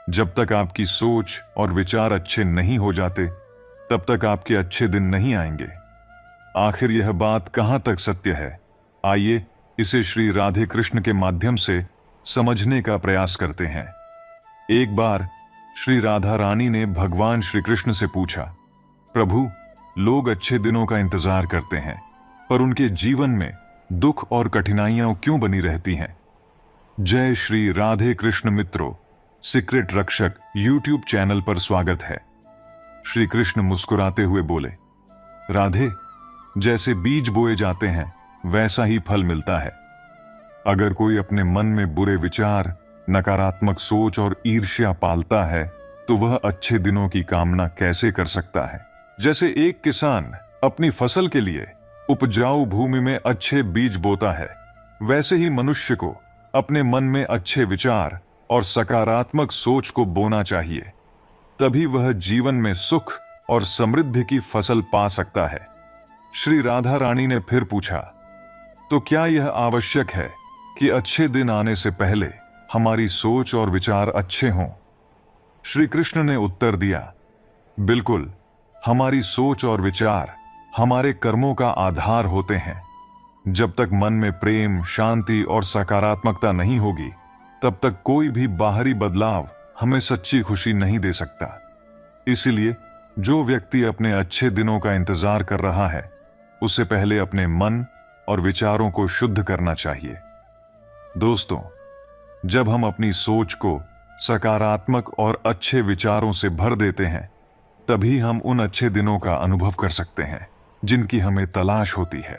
जब तक आपकी सोच और विचार अच्छे नहीं हो जाते, तब तक आपके अच्छे दिन नहीं आएंगे। आखिर यह बात कहां तक सत्य है? आइए इसे श्री राधे कृष्ण के माध्यम से समझने का प्रयास करते हैं। एक बार श्री राधा रानी ने भगवान श्री कृष्ण से पूछा, प्रभु, लोग अच्छे दिनों का इंतजार करते हैं, पर उनके जीवन में दुख और कठिनाइयां क्यों बनी रहती हैं? जय श्री राधे कृष्ण मित्रों, सीक्रेट रक्षक यूट्यूब चैनल पर स्वागत है। श्री कृष्ण मुस्कुराते हुए बोले, राधे, जैसे बीज बोए जाते हैं वैसा ही फल मिलता है। अगर कोई अपने मन में बुरे विचार, नकारात्मक सोच और ईर्ष्या पालता है तो वह अच्छे दिनों की कामना कैसे कर सकता है? जैसे एक किसान अपनी फसल के लिए उपजाऊ भूमि में अच्छे बीज बोता है, वैसे ही मनुष्य को अपने मन में अच्छे विचार और सकारात्मक सोच को बोना चाहिए। तभी वह जीवन में सुख और समृद्धि की फसल पा सकता है। श्री राधा रानी ने फिर पूछा, तो क्या यह आवश्यक है कि अच्छे दिन आने से पहले हमारी सोच और विचार अच्छे हों? श्री कृष्ण ने उत्तर दिया, बिल्कुल। हमारी सोच और विचार हमारे कर्मों का आधार होते हैं। जब तक मन में प्रेम, शांति और सकारात्मकता नहीं होगी, तब तक कोई भी बाहरी बदलाव हमें सच्ची खुशी नहीं दे सकता। इसीलिए जो व्यक्ति अपने अच्छे दिनों का इंतजार कर रहा है, उसे पहले अपने मन और विचारों को शुद्ध करना चाहिए। दोस्तों, जब हम अपनी सोच को सकारात्मक और अच्छे विचारों से भर देते हैं, तभी हम उन अच्छे दिनों का अनुभव कर सकते हैं जिनकी हमें तलाश होती है।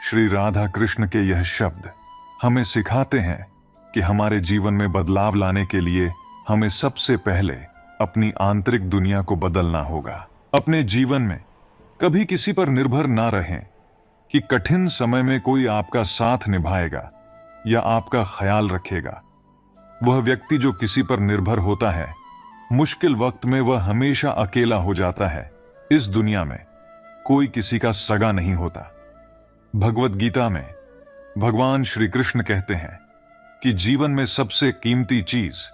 श्री राधा कृष्ण के यह शब्द हमें सिखाते हैं कि हमारे जीवन में बदलाव लाने के लिए हमें सबसे पहले अपनी आंतरिक दुनिया को बदलना होगा। अपने जीवन में कभी किसी पर निर्भर ना रहें कि कठिन समय में कोई आपका साथ निभाएगा या आपका ख्याल रखेगा। वह व्यक्ति जो किसी पर निर्भर होता है, मुश्किल वक्त में वह हमेशा अकेला हो जाता है। इस दुनिया में कोई किसी का सगा नहीं होता। भगवत गीता में भगवान श्री कृष्ण कहते हैं कि जीवन में सबसे कीमती चीज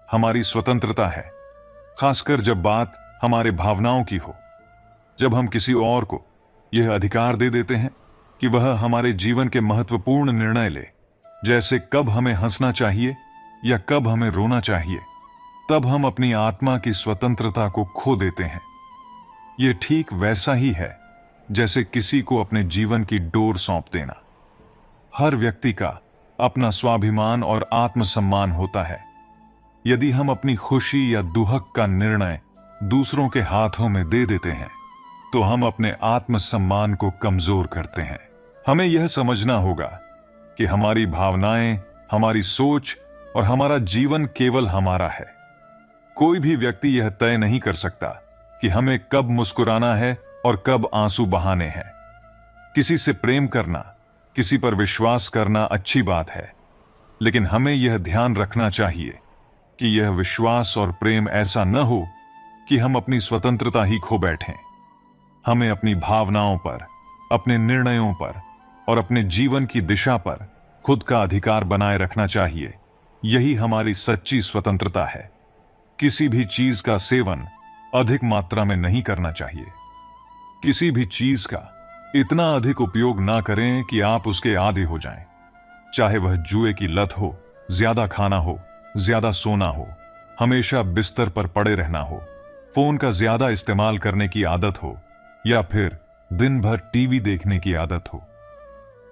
हमारी स्वतंत्रता है, खासकर जब बात हमारे भावनाओं की हो। जब हम किसी और को यह अधिकार दे देते हैं कि वह हमारे जीवन के महत्वपूर्ण निर्णय ले, जैसे कब हमें हंसना चाहिए या कब हमें रोना चाहिए, तब हम अपनी आत्मा की स्वतंत्रता को खो देते हैं। यह ठीक वैसा ही है जैसे किसी को अपने जीवन की डोर सौंप देना। हर व्यक्ति का अपना स्वाभिमान और आत्मसम्मान होता है। यदि हम अपनी खुशी या दुहक का निर्णय दूसरों के हाथों में दे देते हैं, तो हम अपने आत्मसम्मान को कमजोर करते हैं। हमें यह समझना होगा कि हमारी भावनाएं, हमारी सोच और हमारा जीवन केवल हमारा है। कोई भी व्यक्ति यह तय नहीं कर सकता कि हमें कब मुस्कुराना है और कब आंसू बहाने हैं। किसी से प्रेम करना, किसी पर विश्वास करना अच्छी बात है, लेकिन हमें यह ध्यान रखना चाहिए कि यह विश्वास और प्रेम ऐसा न हो कि हम अपनी स्वतंत्रता ही खो बैठें। हमें अपनी भावनाओं पर, अपने निर्णयों पर और अपने जीवन की दिशा पर खुद का अधिकार बनाए रखना चाहिए। यही हमारी सच्ची स्वतंत्रता है। किसी भी चीज का सेवन अधिक मात्रा में नहीं करना चाहिए। किसी भी चीज का इतना अधिक उपयोग ना करें कि आप उसके आदी हो जाएं। चाहे वह जुए की लत हो, ज्यादा खाना हो, ज्यादा सोना हो, हमेशा बिस्तर पर पड़े रहना हो, फोन का ज्यादा इस्तेमाल करने की आदत हो या फिर दिन भर टीवी देखने की आदत हो।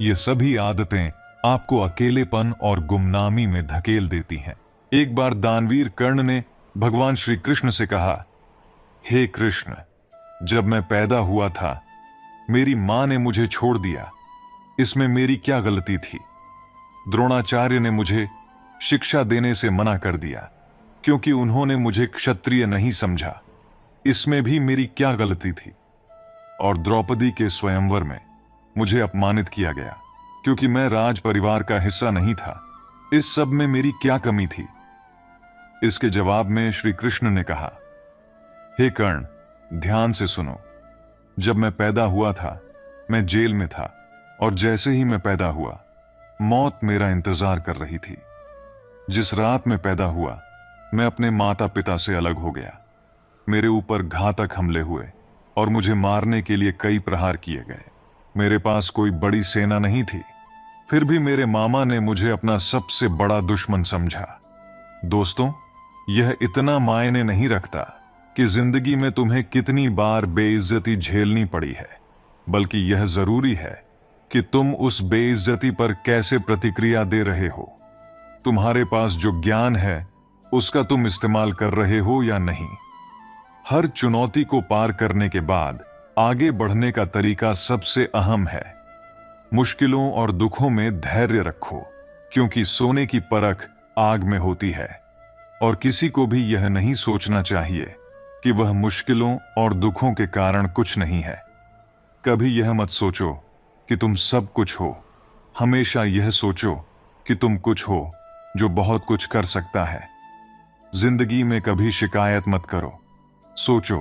ये सभी आदतें आपको अकेलेपन और गुमनामी में धकेल देती हैं। एक बार दानवीर कर्ण ने भगवान श्री कृष्ण से कहा, हे कृष्ण, जब मैं पैदा हुआ था मेरी मां ने मुझे छोड़ दिया, इसमें मेरी क्या गलती थी? द्रोणाचार्य ने मुझे शिक्षा देने से मना कर दिया क्योंकि उन्होंने मुझे क्षत्रिय नहीं समझा, इसमें भी मेरी क्या गलती थी? और द्रौपदी के स्वयंवर में मुझे अपमानित किया गया क्योंकि मैं राज परिवार का हिस्सा नहीं था, इस सब में मेरी क्या कमी थी? इसके जवाब में श्री कृष्ण ने कहा, हे कर्ण, ध्यान से सुनो। जब मैं पैदा हुआ था मैं जेल में था और जैसे ही मैं पैदा हुआ मौत मेरा इंतजार कर रही थी। जिस रात में पैदा हुआ मैं अपने माता पिता से अलग हो गया। मेरे ऊपर घातक हमले हुए और मुझे मारने के लिए कई प्रहार किए गए। मेरे पास कोई बड़ी सेना नहीं थी, फिर भी मेरे मामा ने मुझे अपना सबसे बड़ा दुश्मन समझा। दोस्तों, यह इतना मायने नहीं रखता कि जिंदगी में तुम्हें कितनी बार बेइज्जती झेलनी पड़ी है, बल्कि यह जरूरी है कि तुम उस बेइज्जती पर कैसे प्रतिक्रिया दे रहे हो। तुम्हारे पास जो ज्ञान है उसका तुम इस्तेमाल कर रहे हो या नहीं। हर चुनौती को पार करने के बाद आगे बढ़ने का तरीका सबसे अहम है। मुश्किलों और दुखों में धैर्य रखो, क्योंकि सोने की परख आग में होती है। और किसी को भी यह नहीं सोचना चाहिए कि वह मुश्किलों और दुखों के कारण कुछ नहीं है। कभी यह मत सोचो कि तुम सब कुछ हो। हमेशा यह सोचो कि तुम कुछ हो जो बहुत कुछ कर सकता है। जिंदगी में कभी शिकायत मत करो। सोचो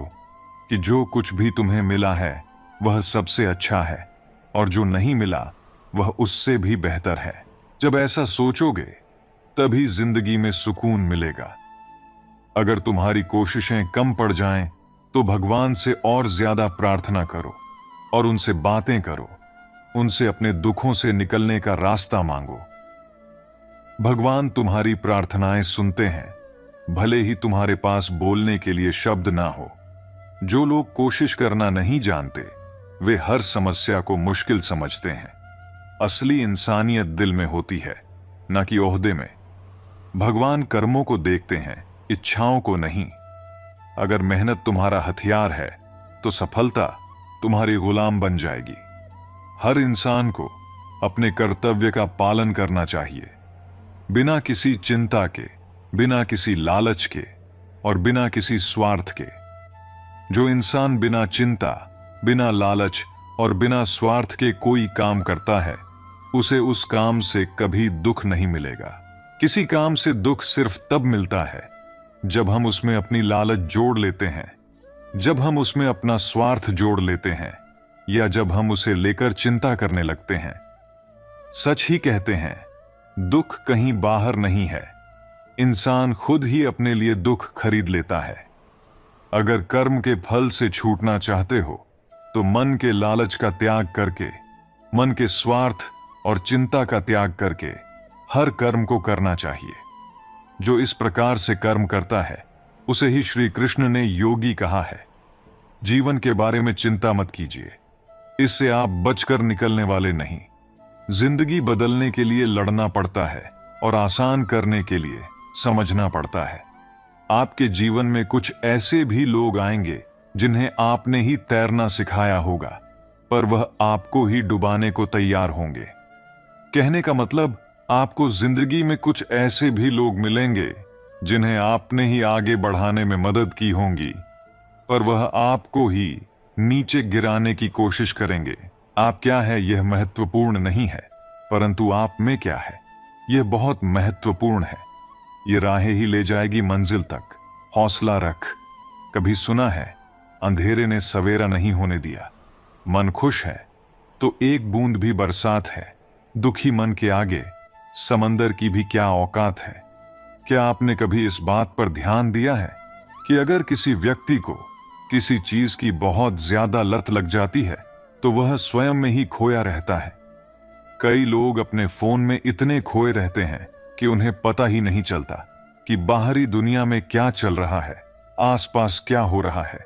कि जो कुछ भी तुम्हें मिला है वह सबसे अच्छा है, और जो नहीं मिला वह उससे भी बेहतर है। जब ऐसा सोचोगे तभी जिंदगी में सुकून मिलेगा। अगर तुम्हारी कोशिशें कम पड़ जाएं तो भगवान से और ज्यादा प्रार्थना करो और उनसे बातें करो। उनसे अपने दुखों से निकलने का रास्ता मांगो। भगवान तुम्हारी प्रार्थनाएं सुनते हैं, भले ही तुम्हारे पास बोलने के लिए शब्द ना हो। जो लोग कोशिश करना नहीं जानते वे हर समस्या को मुश्किल समझते हैं। असली इंसानियत दिल में होती है, ना कि ओहदे में। भगवान कर्मों को देखते हैं, इच्छाओं को नहीं। अगर मेहनत तुम्हारा हथियार है तो सफलता तुम्हारी गुलाम बन जाएगी। हर इंसान को अपने कर्तव्य का पालन करना चाहिए, बिना किसी चिंता के, बिना किसी लालच के और बिना किसी स्वार्थ के। जो इंसान बिना चिंता, बिना लालच और बिना स्वार्थ के कोई काम करता है, उसे उस काम से कभी दुख नहीं मिलेगा। किसी काम से दुख सिर्फ तब मिलता है जब हम उसमें अपनी लालच जोड़ लेते हैं, जब हम उसमें अपना स्वार्थ जोड़ लेते हैं, या जब हम उसे लेकर चिंता करने लगते हैं। सच ही कहते हैं, दुख कहीं बाहर नहीं है, इंसान खुद ही अपने लिए दुख खरीद लेता है। अगर कर्म के फल से छूटना चाहते हो तो मन के लालच का त्याग करके, मन के स्वार्थ और चिंता का त्याग करके हर कर्म को करना चाहिए। जो इस प्रकार से कर्म करता है उसे ही श्री कृष्ण ने योगी कहा है। जीवन के बारे में चिंता मत कीजिए, इससे आप बचकर निकलने वाले नहीं। जिंदगी बदलने के लिए लड़ना पड़ता है और आसान करने के लिए समझना पड़ता है। आपके जीवन में कुछ ऐसे भी लोग आएंगे जिन्हें आपने ही तैरना सिखाया होगा, पर वह आपको ही डुबाने को तैयार होंगे। कहने का मतलब, आपको जिंदगी में कुछ ऐसे भी लोग मिलेंगे जिन्हें आपने ही आगे बढ़ाने में मदद की होगी, पर वह आपको ही नीचे गिराने की कोशिश करेंगे। आप क्या है यह महत्वपूर्ण नहीं है, परंतु आप में क्या है यह बहुत महत्वपूर्ण है। ये राहें ही ले जाएगी मंजिल तक। हौसला रख। कभी सुना है, अंधेरे ने सवेरा नहीं होने दिया। मन खुश है तो एक बूंद भी बरसात है। दुखी मन के आगे समंदर की भी क्या औकात है। क्या आपने कभी इस बात पर ध्यान दिया है कि अगर किसी व्यक्ति को किसी चीज की बहुत ज्यादा लत लग जाती है तो वह स्वयं में ही खोया रहता है। कई लोग अपने फोन में इतने खोए रहते हैं कि उन्हें पता ही नहीं चलता कि बाहरी दुनिया में क्या चल रहा है, आसपास क्या हो रहा है।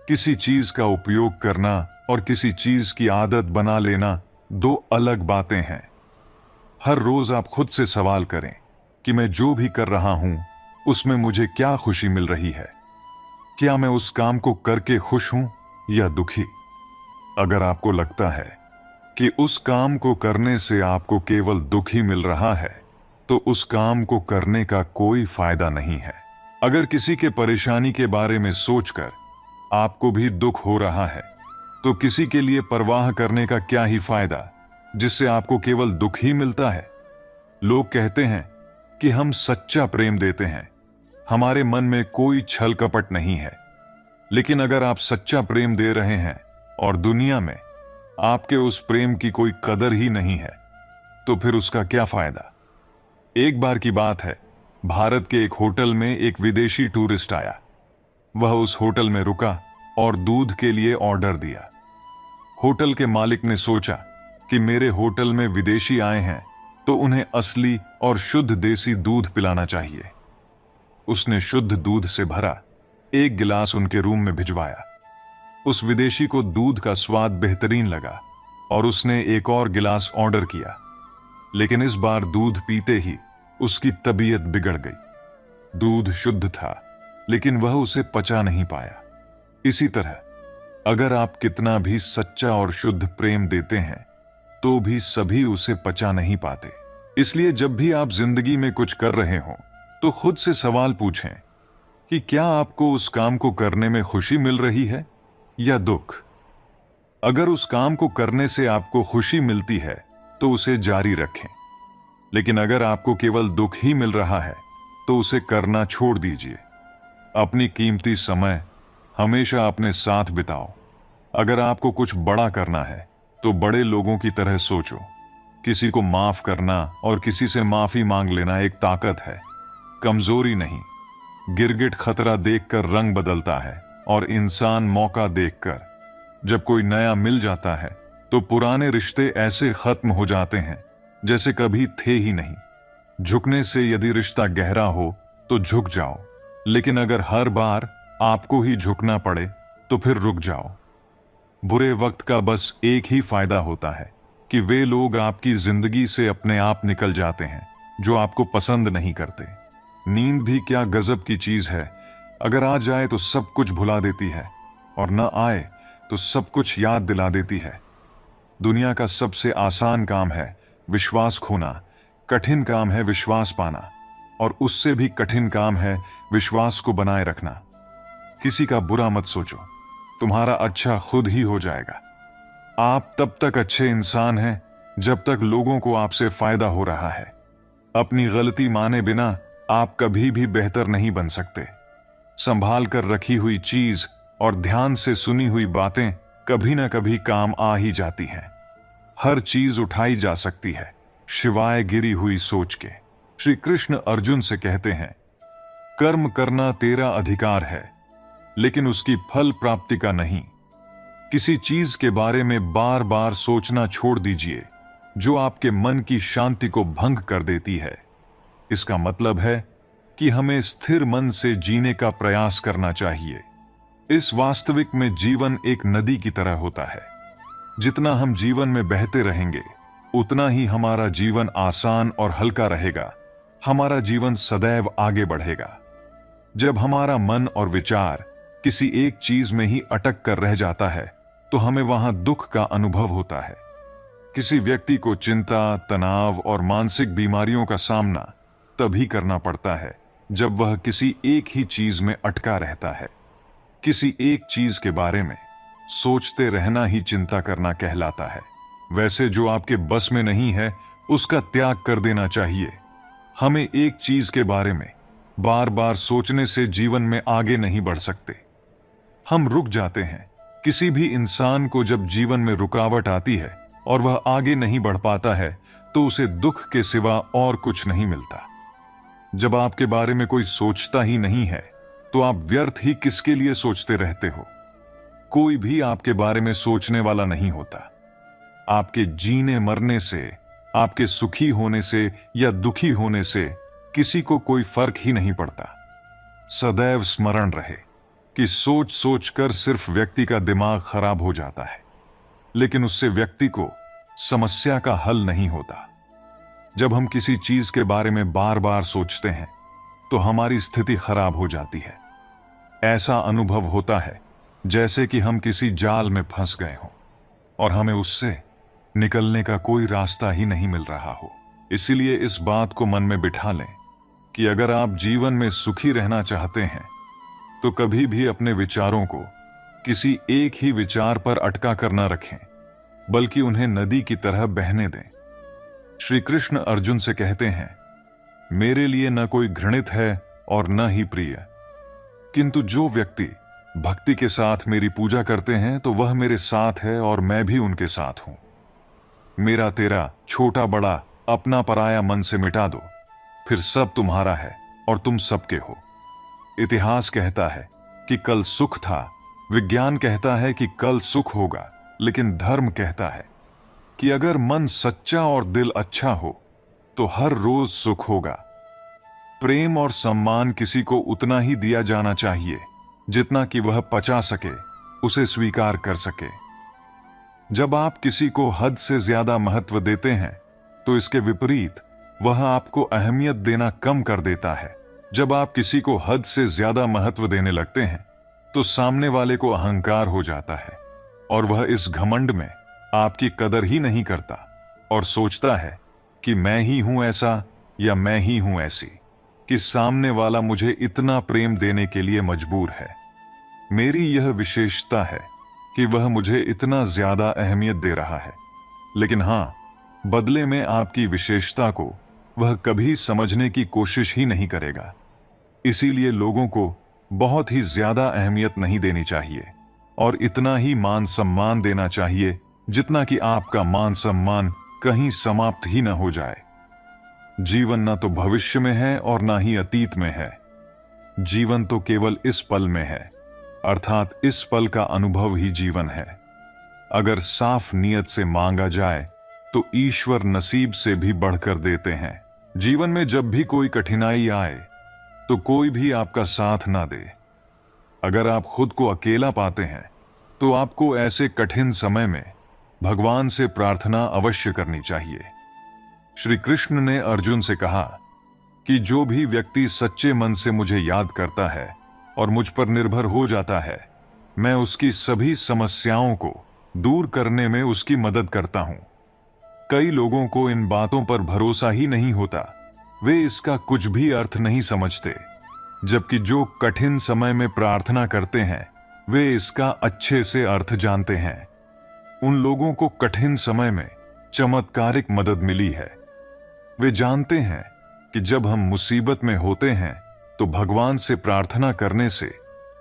किसी चीज का उपयोग करना और किसी चीज की आदत बना लेना दो अलग बातें हैं। हर रोज आप खुद से सवाल करें कि मैं जो भी कर रहा हूं उसमें मुझे क्या खुशी मिल रही है। क्या मैं उस काम को करके खुश हूं या दुखी? अगर आपको लगता है कि उस काम को करने से आपको केवल दुख ही मिल रहा है तो उस काम को करने का कोई फायदा नहीं है। अगर किसी के परेशानी के बारे में सोचकर आपको भी दुख हो रहा है तो किसी के लिए परवाह करने का क्या ही फायदा जिससे आपको केवल दुख ही मिलता है। लोग कहते हैं कि हम सच्चा प्रेम देते हैं, हमारे मन में कोई छल कपट नहीं है। लेकिन अगर आप सच्चा प्रेम दे रहे हैं और दुनिया में आपके उस प्रेम की कोई कदर ही नहीं है तो फिर उसका क्या फायदा। एक बार की बात है, भारत के एक होटल में एक विदेशी टूरिस्ट आया। वह उस होटल में रुका और दूध के लिए ऑर्डर दिया। होटल के मालिक ने सोचा कि मेरे होटल में विदेशी आए हैं तो उन्हें असली और शुद्ध देसी दूध पिलाना चाहिए। उसने शुद्ध दूध से भरा एक गिलास उनके रूम में भिजवाया। उस विदेशी को दूध का स्वाद बेहतरीन लगा और उसने एक और गिलास ऑर्डर किया, लेकिन इस बार दूध पीते ही उसकी तबीयत बिगड़ गई। दूध शुद्ध था, लेकिन वह उसे पचा नहीं पाया। इसी तरह अगर आप कितना भी सच्चा और शुद्ध प्रेम देते हैं तो भी सभी उसे पचा नहीं पाते। इसलिए जब भी आप जिंदगी में कुछ कर रहे हो तो खुद से सवाल पूछें कि क्या आपको उस काम को करने में खुशी मिल रही है या दुख। अगर उस काम को करने से आपको खुशी मिलती है तो उसे जारी रखें, लेकिन अगर आपको केवल दुख ही मिल रहा है तो उसे करना छोड़ दीजिए। अपनी कीमती समय हमेशा अपने साथ बिताओ। अगर आपको कुछ बड़ा करना है तो बड़े लोगों की तरह सोचो। किसी को माफ करना और किसी से माफी मांग लेना एक ताकत है, कमजोरी नहीं। गिरगिट खतरा देखकर रंग बदलता है और इंसान मौका देखकर। जब कोई नया मिल जाता है तो पुराने रिश्ते ऐसे खत्म हो जाते हैं जैसे कभी थे ही नहीं। झुकने से यदि रिश्ता गहरा हो तो झुक जाओ, लेकिन अगर हर बार आपको ही झुकना पड़े तो फिर रुक जाओ। बुरे वक्त का बस एक ही फायदा होता है कि वे लोग आपकी जिंदगी से अपने आप निकल जाते हैं जो आपको पसंद नहीं करते। नींद भी क्या गजब की चीज है, अगर आ जाए तो सब कुछ भुला देती है और न आए तो सब कुछ याद दिला देती है। दुनिया का सबसे आसान काम है विश्वास खोना, कठिन काम है विश्वास पाना, और उससे भी कठिन काम है विश्वास को बनाए रखना। किसी का बुरा मत सोचो, तुम्हारा अच्छा खुद ही हो जाएगा। आप तब तक अच्छे इंसान हैं जब तक लोगों को आपसे फायदा हो रहा है। अपनी गलती माने बिना आप कभी भी बेहतर नहीं बन सकते। संभाल कर रखी हुई चीज और ध्यान से सुनी हुई बातें कभी ना कभी काम आ ही जाती हैं। हर चीज उठाई जा सकती है शिवाय गिरी हुई सोच के। श्री कृष्ण अर्जुन से कहते हैं, कर्म करना तेरा अधिकार है, लेकिन उसकी फल प्राप्ति का नहीं। किसी चीज के बारे में बार बार सोचना छोड़ दीजिए जो आपके मन की शांति को भंग कर देती है। इसका मतलब है कि हमें स्थिर मन से जीने का प्रयास करना चाहिए। इस वास्तविक में जीवन एक नदी की तरह होता है। जितना हम जीवन में बहते रहेंगे उतना ही हमारा जीवन आसान और हल्का रहेगा। हमारा जीवन सदैव आगे बढ़ेगा। जब हमारा मन और विचार किसी एक चीज में ही अटक कर रह जाता है तो हमें वहां दुख का अनुभव होता है। किसी व्यक्ति को चिंता, तनाव और मानसिक बीमारियों का सामना तभी करना पड़ता है जब वह किसी एक ही चीज में अटका रहता है। किसी एक चीज के बारे में सोचते रहना ही चिंता करना कहलाता है। वैसे जो आपके बस में नहीं है उसका त्याग कर देना चाहिए। हमें एक चीज के बारे में बार बार सोचने से जीवन में आगे नहीं बढ़ सकते। हम रुक जाते हैं। किसी भी इंसान को जब जीवन में रुकावट आती है और वह आगे नहीं बढ़ पाता है तो उसे दुख के सिवा और कुछ नहीं मिलता। जब आपके बारे में कोई सोचता ही नहीं है तो आप व्यर्थ ही किसके लिए सोचते रहते हो। कोई भी आपके बारे में सोचने वाला नहीं होता। आपके जीने मरने से, आपके सुखी होने से या दुखी होने से किसी को कोई फर्क ही नहीं पड़ता। सदैव स्मरण रहे कि सोच सोच कर सिर्फ व्यक्ति का दिमाग खराब हो जाता है, लेकिन उससे व्यक्ति को समस्या का हल नहीं होता। जब हम किसी चीज के बारे में बार बार सोचते हैं तो हमारी स्थिति खराब हो जाती है। ऐसा अनुभव होता है जैसे कि हम किसी जाल में फंस गए हों और हमें उससे निकलने का कोई रास्ता ही नहीं मिल रहा हो। इसीलिए इस बात को मन में बिठा लें कि अगर आप जीवन में सुखी रहना चाहते हैं तो कभी भी अपने विचारों को किसी एक ही विचार पर अटका कर न रखें, बल्कि उन्हें नदी की तरह बहने दें। श्री कृष्ण अर्जुन से कहते हैं, मेरे लिए न कोई घृणित है और न ही प्रिय, किंतु जो व्यक्ति भक्ति के साथ मेरी पूजा करते हैं तो वह मेरे साथ है और मैं भी उनके साथ हूं। मेरा तेरा छोटा बड़ा अपना पराया मन से मिटा दो, फिर सब तुम्हारा है और तुम सबके हो। इतिहास कहता है कि कल सुख था, विज्ञान कहता है कि कल सुख होगा, लेकिन धर्म कहता है कि अगर मन सच्चा और दिल अच्छा हो तो हर रोज सुख होगा। प्रेम और सम्मान किसी को उतना ही दिया जाना चाहिए जितना कि वह पचा सके, उसे स्वीकार कर सके। जब आप किसी को हद से ज्यादा महत्व देते हैं तो इसके विपरीत वह आपको अहमियत देना कम कर देता है। जब आप किसी को हद से ज्यादा महत्व देने लगते हैं तो सामने वाले को अहंकार हो जाता है और वह इस घमंड में आपकी कदर ही नहीं करता और सोचता है कि मैं ही हूं ऐसा या मैं ही हूं ऐसी, कि सामने वाला मुझे इतना प्रेम देने के लिए मजबूर है। मेरी यह विशेषता है कि वह मुझे इतना ज्यादा अहमियत दे रहा है, लेकिन हां, बदले में आपकी विशेषता को वह कभी समझने की कोशिश ही नहीं करेगा। इसीलिए लोगों को बहुत ही ज्यादा अहमियत नहीं देनी चाहिए और इतना ही मान सम्मान देना चाहिए जितना कि आपका मान सम्मान कहीं समाप्त ही न हो जाए। जीवन न तो भविष्य में है और न ही अतीत में है। जीवन तो केवल इस पल में है, अर्थात इस पल का अनुभव ही जीवन है। अगर साफ नियत से मांगा जाए तो ईश्वर नसीब से भी बढ़कर देते हैं। जीवन में जब भी कोई कठिनाई आए तो कोई भी आपका साथ ना दे। अगर आप खुद को अकेला पाते हैं तो आपको ऐसे कठिन समय में भगवान से प्रार्थना अवश्य करनी चाहिए। श्री कृष्ण ने अर्जुन से कहा कि जो भी व्यक्ति सच्चे मन से मुझे याद करता है और मुझ पर निर्भर हो जाता है, मैं उसकी सभी समस्याओं को दूर करने में उसकी मदद करता हूं। कई लोगों को इन बातों पर भरोसा ही नहीं होता, वे इसका कुछ भी अर्थ नहीं समझते, जबकि जो कठिन समय में प्रार्थना करते हैं वे इसका अच्छे से अर्थ जानते हैं। उन लोगों को कठिन समय में चमत्कारिक मदद मिली है। वे जानते हैं कि जब हम मुसीबत में होते हैं तो भगवान से प्रार्थना करने से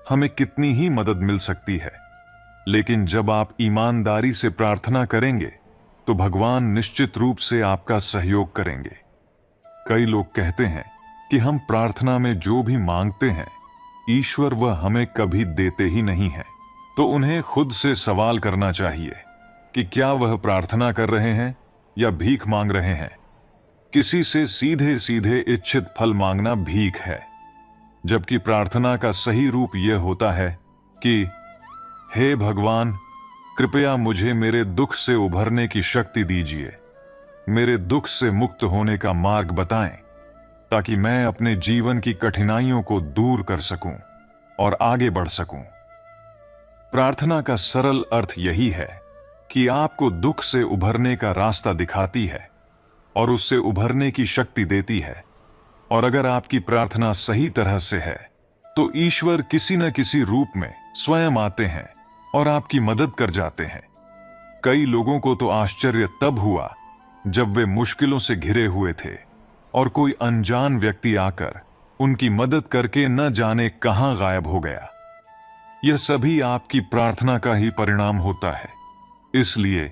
हमें कितनी ही मदद मिल सकती है, लेकिन जब आप ईमानदारी से प्रार्थना करेंगे तो भगवान निश्चित रूप से आपका सहयोग करेंगे। कई लोग कहते हैं कि हम प्रार्थना में जो भी मांगते हैं ईश्वर वह हमें कभी देते ही नहीं है, तो उन्हें खुद से सवाल करना चाहिए कि क्या वह प्रार्थना कर रहे हैं या भीख मांग रहे हैं। किसी से सीधे सीधे इच्छित फल मांगना भीख है, जबकि प्रार्थना का सही रूप यह होता है कि हे भगवान, कृपया मुझे मेरे दुख से उभरने की शक्ति दीजिए, मेरे दुख से मुक्त होने का मार्ग बताएं, ताकि मैं अपने जीवन की कठिनाइयों को दूर कर सकूं और आगे बढ़ सकूं। प्रार्थना का सरल अर्थ यही है कि आपको दुख से उभरने का रास्ता दिखाती है और उससे उभरने की शक्ति देती है। और अगर आपकी प्रार्थना सही तरह से है तो ईश्वर किसी न किसी रूप में स्वयं आते हैं और आपकी मदद कर जाते हैं। कई लोगों को तो आश्चर्य तब हुआ जब वे मुश्किलों से घिरे हुए थे और कोई अनजान व्यक्ति आकर उनकी मदद करके न जाने कहां गायब हो गया। यह सभी आपकी प्रार्थना का ही परिणाम होता है। इसलिए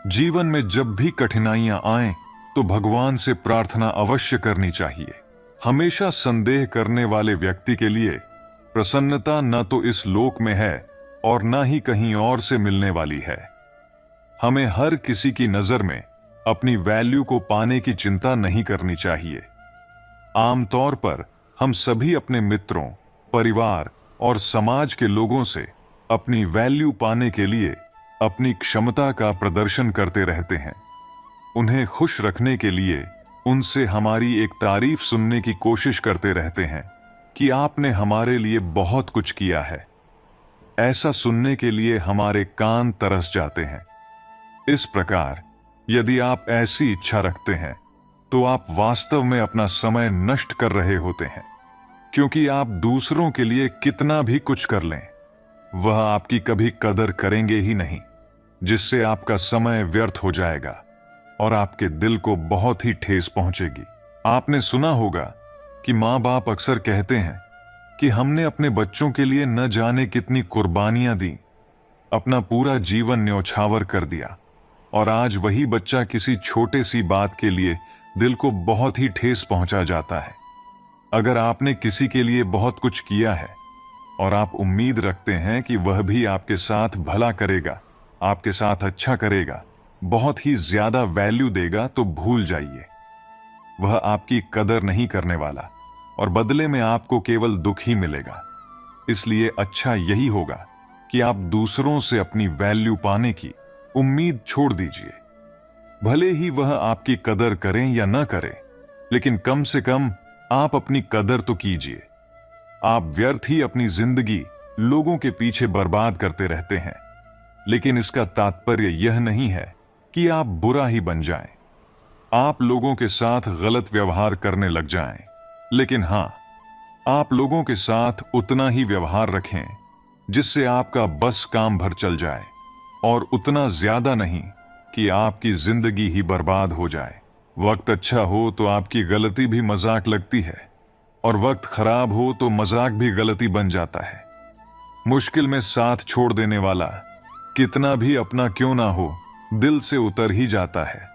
जीवन में जब भी कठिनाइयां आएं तो भगवान से प्रार्थना अवश्य करनी चाहिए। हमेशा संदेह करने वाले व्यक्ति के लिए प्रसन्नता न तो इस लोक में है और न ही कहीं और से मिलने वाली है। हमें हर किसी की नजर में अपनी वैल्यू को पाने की चिंता नहीं करनी चाहिए। आमतौर पर हम सभी अपने मित्रों, परिवार और समाज के लोगों से अपनी वैल्यू पाने के लिए अपनी क्षमता का प्रदर्शन करते रहते हैं। उन्हें खुश रखने के लिए उनसे हमारी एक तारीफ सुनने की कोशिश करते रहते हैं कि आपने हमारे लिए बहुत कुछ किया है। ऐसा सुनने के लिए हमारे कान तरस जाते हैं। इस प्रकार यदि आप ऐसी इच्छा रखते हैं तो आप वास्तव में अपना समय नष्ट कर रहे होते हैं, क्योंकि आप दूसरों के लिए कितना भी कुछ कर लें वह आपकी कभी कदर करेंगे ही नहीं, जिससे आपका समय व्यर्थ हो जाएगा और आपके दिल को बहुत ही ठेस पहुंचेगी। आपने सुना होगा कि माँ बाप अक्सर कहते हैं कि हमने अपने बच्चों के लिए न जाने कितनी कुर्बानियां दी, अपना पूरा जीवन न्यौछावर कर दिया, और आज वही बच्चा किसी छोटे सी बात के लिए दिल को बहुत ही ठेस पहुंचा जाता है। अगर आपने किसी के लिए बहुत कुछ किया है और आप उम्मीद रखते हैं कि वह भी आपके साथ भला करेगा, आपके साथ अच्छा करेगा, बहुत ही ज्यादा वैल्यू देगा, तो भूल जाइए। वह आपकी कदर नहीं करने वाला और बदले में आपको केवल दुख ही मिलेगा। इसलिए अच्छा यही होगा कि आप दूसरों से अपनी वैल्यू पाने की उम्मीद छोड़ दीजिए। भले ही वह आपकी कदर करें या न करें, लेकिन कम से कम आप अपनी कदर तो कीजिए। आप व्यर्थ ही अपनी जिंदगी लोगों के पीछे बर्बाद करते रहते हैं, लेकिन इसका तात्पर्य यह नहीं है कि आप बुरा ही बन जाएं, आप लोगों के साथ गलत व्यवहार करने लग जाएं। लेकिन हां, आप लोगों के साथ उतना ही व्यवहार रखें जिससे आपका बस काम भर चल जाए, और उतना ज्यादा नहीं कि आपकी जिंदगी ही बर्बाद हो जाए। वक्त अच्छा हो तो आपकी गलती भी मजाक लगती है, और वक्त खराब हो तो मजाक भी गलती बन जाता है। मुश्किल में साथ छोड़ देने वाला कितना भी अपना क्यों ना हो, दिल से उतर ही जाता है।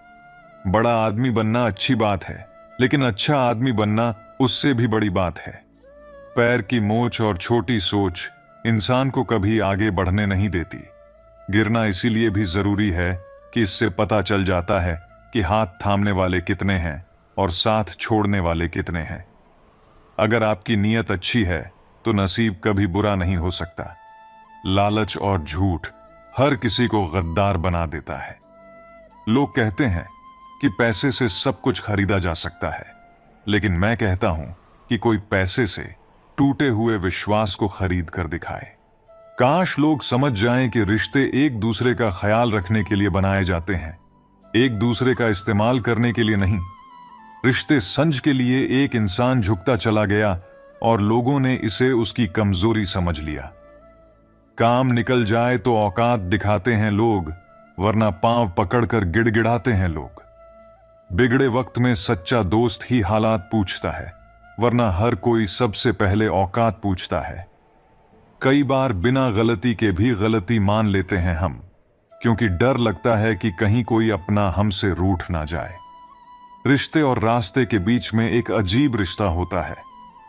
बड़ा आदमी बनना अच्छी बात है, लेकिन अच्छा आदमी बनना उससे भी बड़ी बात है। पैर की मोच और छोटी सोच इंसान को कभी आगे बढ़ने नहीं देती। गिरना इसीलिए भी जरूरी है कि इससे पता चल जाता है कि हाथ थामने वाले कितने हैं और साथ छोड़ने वाले कितने हैं। अगर आपकी नीयत अच्छी है तो नसीब कभी बुरा नहीं हो सकता। लालच और झूठ हर किसी को गद्दार बना देता है। लोग कहते हैं कि पैसे से सब कुछ खरीदा जा सकता है, लेकिन मैं कहता हूं कि कोई पैसे से टूटे हुए विश्वास को खरीद कर दिखाए। काश लोग समझ जाएं कि रिश्ते एक दूसरे का ख्याल रखने के लिए बनाए जाते हैं, एक दूसरे का इस्तेमाल करने के लिए नहीं। रिश्ते संज के लिए एक इंसान झुकता चला गया और लोगों ने इसे उसकी कमजोरी समझ लिया। काम निकल जाए तो औकात दिखाते हैं लोग, वरना पांव पकड़कर गिड़गिड़ाते हैं लोग। बिगड़े वक्त में सच्चा दोस्त ही हालात पूछता है, वरना हर कोई सबसे पहले औकात पूछता है। कई बार बिना गलती के भी गलती मान लेते हैं हम, क्योंकि डर लगता है कि कहीं कोई अपना हमसे रूठ ना जाए। रिश्ते और रास्ते के बीच में एक अजीब रिश्ता होता है।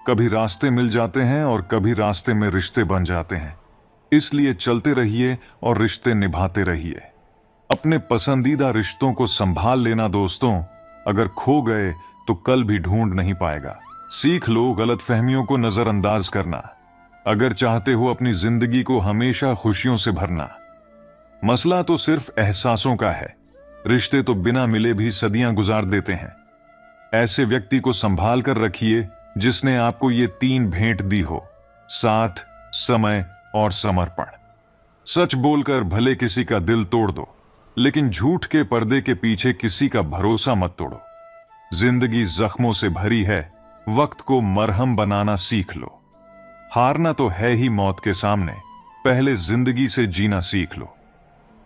कभी रास्ते मिल जाते हैं और कभी रास्ते में रिश्ते बन जाते हैं। इसलिए चलते रहिए और रिश्ते निभाते रहिए। अपने पसंदीदा रिश्तों को संभाल लेना दोस्तों, अगर खो गए तो कल भी ढूंढ नहीं पाएगा। सीख लो गलतफहमियों को नजरअंदाज करना, अगर चाहते हो अपनी जिंदगी को हमेशा खुशियों से भरना। मसला तो सिर्फ एहसासों का है। रिश्ते तो बिना मिले भी सदियां गुजार देते हैं। ऐसे व्यक्ति को संभाल कर रखिए जिसने आपको ये 3 भेंट दी हो: साथ, समय और समर्पण। सच बोलकर भले किसी का दिल तोड़ दो, लेकिन झूठ के पर्दे के पीछे किसी का भरोसा मत तोड़ो। जिंदगी जख्मों से भरी है, वक्त को मरहम बनाना सीख लो। हारना तो है ही मौत के सामने, पहले जिंदगी से जीना सीख लो।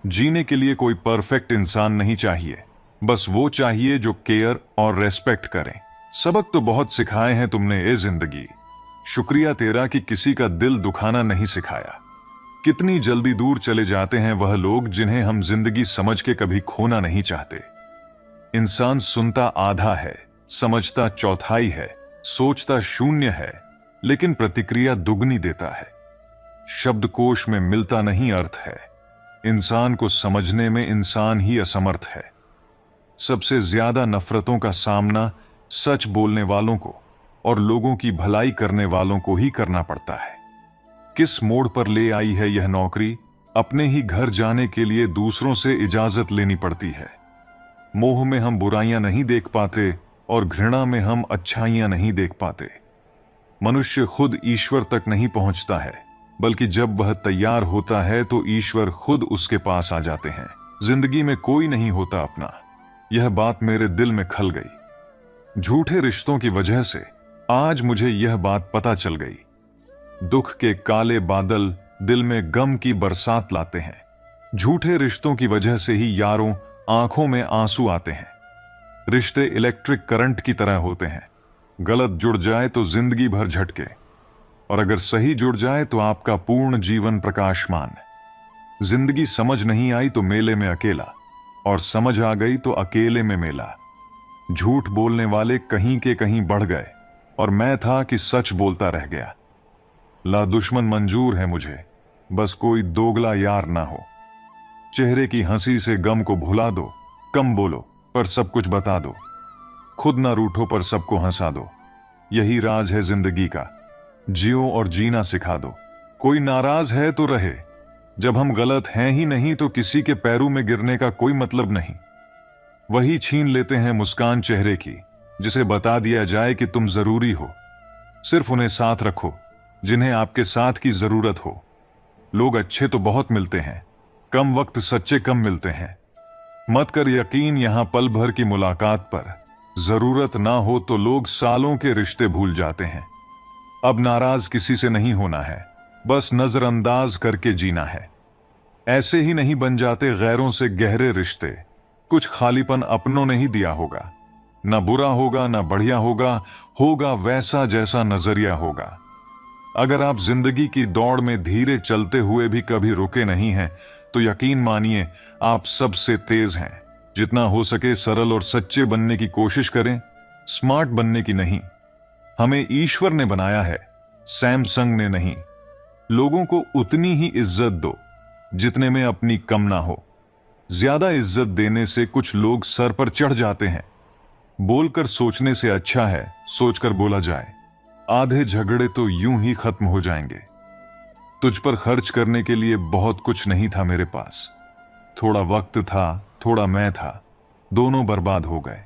जीने के लिए कोई परफेक्ट इंसान नहीं चाहिए, बस वो चाहिए जो केयर और रेस्पेक्ट करें। सबक तो बहुत सिखाए हैं तुमने ए जिंदगी, शुक्रिया तेरा कि किसी का दिल दुखाना नहीं सिखाया। कितनी जल्दी दूर चले जाते हैं वह लोग जिन्हें हम जिंदगी समझ के कभी खोना नहीं चाहते। इंसान सुनता आधा है, समझता चौथाई है, सोचता शून्य है, लेकिन प्रतिक्रिया दुगनी देता है। शब्दकोश में मिलता नहीं अर्थ है, इंसान को समझने में इंसान ही असमर्थ है। सबसे ज्यादा नफरतों का सामना सच बोलने वालों को और लोगों की भलाई करने वालों को ही करना पड़ता है। किस मोड़ पर ले आई है यह नौकरी, अपने ही घर जाने के लिए दूसरों से इजाजत लेनी पड़ती है। मोह में हम बुराइयां नहीं देख पाते और घृणा में हम अच्छाइयां नहीं देख पाते। मनुष्य खुद ईश्वर तक नहीं पहुंचता है, बल्कि जब वह तैयार होता है तो ईश्वर खुद उसके पास आ जाते हैं। जिंदगी में कोई नहीं होता अपना, यह बात मेरे दिल में खल गई। झूठे रिश्तों की वजह से आज मुझे यह बात पता चल गई। दुख के काले बादल दिल में गम की बरसात लाते हैं। झूठे रिश्तों की वजह से ही यारों आंखों में आंसू आते हैं। रिश्ते इलेक्ट्रिक करंट की तरह होते हैं, गलत जुड़ जाए तो जिंदगी भर झटके, और अगर सही जुड़ जाए तो आपका पूर्ण जीवन प्रकाशमान। जिंदगी समझ नहीं आई तो मेले में अकेला, और समझ आ गई तो अकेले में मेला। झूठ बोलने वाले कहीं के कहीं बढ़ गए, और मैं था कि सच बोलता रह गया। ला दुश्मन मंजूर है मुझे, बस कोई दोगला यार ना हो। चेहरे की हंसी से गम को भुला दो, कम बोलो पर सब कुछ बता दो। खुद ना रूठो पर सबको हंसा दो। यही राज है जिंदगी का, जियो और जीना सिखा दो। कोई नाराज है तो रहे, जब हम गलत हैं ही नहीं तो किसी के पैरों में गिरने का कोई मतलब नहीं। वही छीन लेते हैं मुस्कान चेहरे की, जिसे बता दिया जाए कि तुम जरूरी हो। सिर्फ उन्हें साथ रखो जिन्हें आपके साथ की जरूरत हो। लोग अच्छे तो बहुत मिलते हैं, कम वक्त सच्चे कम मिलते हैं। मत कर यकीन यहां पल भर की मुलाकात पर, जरूरत ना हो तो लोग सालों के रिश्ते भूल जाते हैं। अब नाराज किसी से नहीं होना है, बस नजरअंदाज करके जीना है। ऐसे ही नहीं बन जाते गैरों से गहरे रिश्ते। कुछ खालीपन अपनों ने ही दिया होगा। ना बुरा होगा ना बढ़िया होगा, होगा वैसा जैसा नजरिया होगा। अगर आप जिंदगी की दौड़ में धीरे चलते हुए भी कभी रुके नहीं हैं, तो यकीन मानिए आप सबसे तेज हैं। जितना हो सके सरल और सच्चे बनने की कोशिश करें, स्मार्ट बनने की नहीं। हमें ईश्वर ने बनाया है, सैमसंग ने नहीं। लोगों को उतनी ही इज्जत दो जितने में अपनी कम ना हो। ज्यादा इज्जत देने से कुछ लोग सर पर चढ़ जाते हैं। बोलकर सोचने से अच्छा है सोचकर बोला जाए। आधे झगड़े तो यूं ही खत्म हो जाएंगे। तुझ पर खर्च करने के लिए बहुत कुछ नहीं था मेरे पास। थोड़ा वक्त था, थोड़ा मैं था, दोनों बर्बाद हो गए।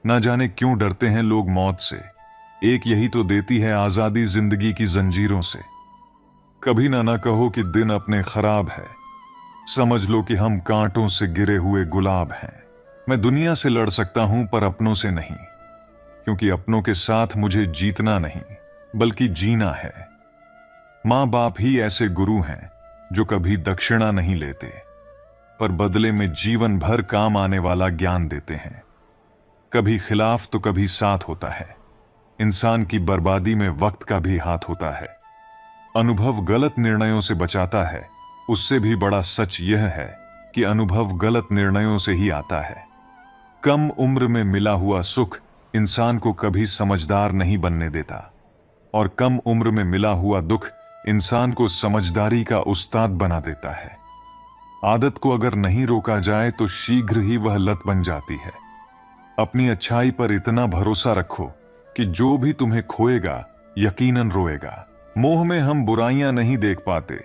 ना जाने क्यों डरते हैं लोग मौत से, एक यही तो देती है आजादी जिंदगी की जंजीरों से। कभी ना कहो कि दिन अपने खराब है, समझ लो कि हम कांटों से गिरे हुए गुलाब हैं। मैं दुनिया से लड़ सकता हूं पर अपनों से नहीं, क्योंकि अपनों के साथ मुझे जीतना नहीं बल्कि जीना है। मां बाप ही ऐसे गुरु हैं जो कभी दक्षिणा नहीं लेते, पर बदले में जीवन भर काम आने वाला ज्ञान देते हैं। कभी खिलाफ तो कभी साथ होता है। इंसान की बर्बादी में वक्त का भी हाथ होता है। अनुभव गलत निर्णयों से बचाता है। उससे भी बड़ा सच यह है कि अनुभव गलत निर्णयों से ही आता है। कम उम्र में मिला हुआ सुख इंसान को कभी समझदार नहीं बनने देता, और कम उम्र में मिला हुआ दुख इंसान को समझदारी का उस्ताद बना देता है। आदत को अगर नहीं रोका जाए तो शीघ्र ही वह लत बन जाती है। अपनी अच्छाई पर इतना भरोसा रखो कि जो भी तुम्हें खोएगा यकीनन रोएगा। मोह में हम बुराइयां नहीं देख पाते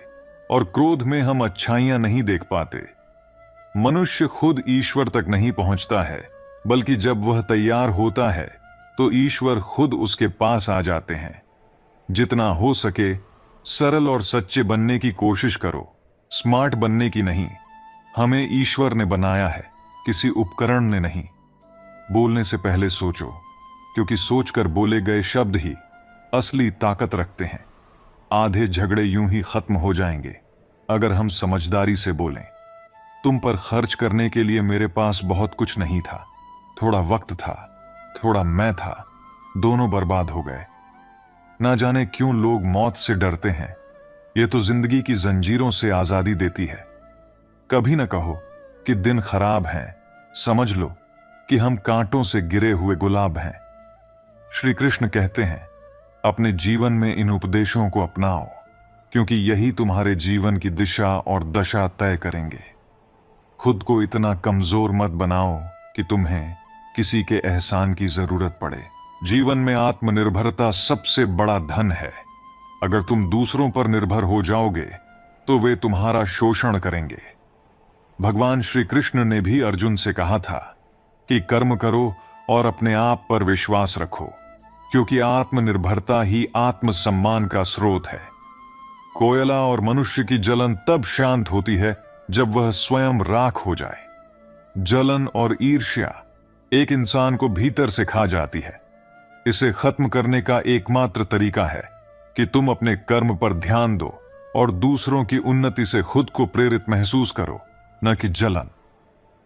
और क्रोध में हम अच्छाइयां नहीं देख पाते। मनुष्य खुद ईश्वर तक नहीं पहुंचता है, बल्कि जब वह तैयार होता है तो ईश्वर खुद उसके पास आ जाते हैं। जितना हो सके सरल और सच्चे बनने की कोशिश करो, स्मार्ट बनने की नहीं। हमें ईश्वर ने बनाया है, किसी उपकरण ने नहीं। बोलने से पहले सोचो, क्योंकि सोचकर बोले गए शब्द ही असली ताकत रखते हैं। आधे झगड़े यूं ही खत्म हो जाएंगे अगर हम समझदारी से बोलें। तुम पर खर्च करने के लिए मेरे पास बहुत कुछ नहीं था। थोड़ा वक्त था, थोड़ा मैं था, दोनों बर्बाद हो गए। ना जाने क्यों लोग मौत से डरते हैं। यह तो जिंदगी की जंजीरों से आजादी देती है। कभी न कहो कि दिन खराब है, समझ लो कि हम कांटों से गिरे हुए गुलाब हैं। श्री कृष्ण कहते हैं, अपने जीवन में इन उपदेशों को अपनाओ, क्योंकि यही तुम्हारे जीवन की दिशा और दशा तय करेंगे। खुद को इतना कमजोर मत बनाओ कि तुम्हें किसी के एहसान की जरूरत पड़े। जीवन में आत्मनिर्भरता सबसे बड़ा धन है। अगर तुम दूसरों पर निर्भर हो जाओगे तो वे तुम्हारा शोषण करेंगे। भगवान श्री कृष्ण ने भी अर्जुन से कहा था कि कर्म करो और अपने आप पर विश्वास रखो, क्योंकि आत्मनिर्भरता ही आत्मसम्मान का स्रोत है। कोयला और मनुष्य की जलन तब शांत होती है जब वह स्वयं राख हो जाए। जलन और ईर्ष्या एक इंसान को भीतर से खा जाती है। इसे खत्म करने का एकमात्र तरीका है कि तुम अपने कर्म पर ध्यान दो और दूसरों की उन्नति से खुद को प्रेरित महसूस करो, न कि जलन।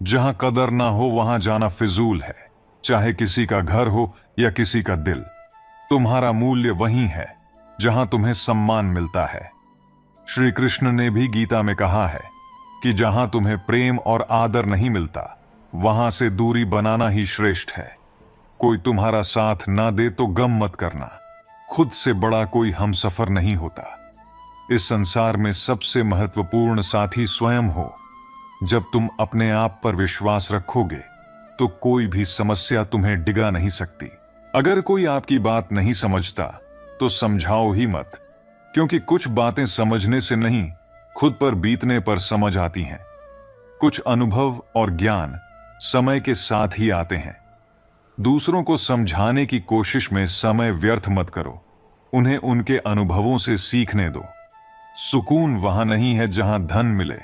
जहां कदर ना हो वहां जाना फिजूल है, चाहे किसी का घर हो या किसी का दिल। तुम्हारा मूल्य वहीं है जहां तुम्हें सम्मान मिलता है। श्री कृष्ण ने भी गीता में कहा है कि जहां तुम्हें प्रेम और आदर नहीं मिलता, वहां से दूरी बनाना ही श्रेष्ठ है। कोई तुम्हारा साथ ना दे तो गम मत करना। खुद से बड़ा कोई हमसफर नहीं होता। इस संसार में सबसे महत्वपूर्ण साथी स्वयं हो। जब तुम अपने आप पर विश्वास रखोगे तो कोई भी समस्या तुम्हें डिगा नहीं सकती। अगर कोई आपकी बात नहीं समझता तो समझाओ ही मत, क्योंकि कुछ बातें समझने से नहीं, खुद पर बीतने पर समझ आती हैं। कुछ अनुभव और ज्ञान समय के साथ ही आते हैं। दूसरों को समझाने की कोशिश में समय व्यर्थ मत करो, उन्हें उनके अनुभवों से सीखने दो। सुकून वहां नहीं है जहां धन मिले,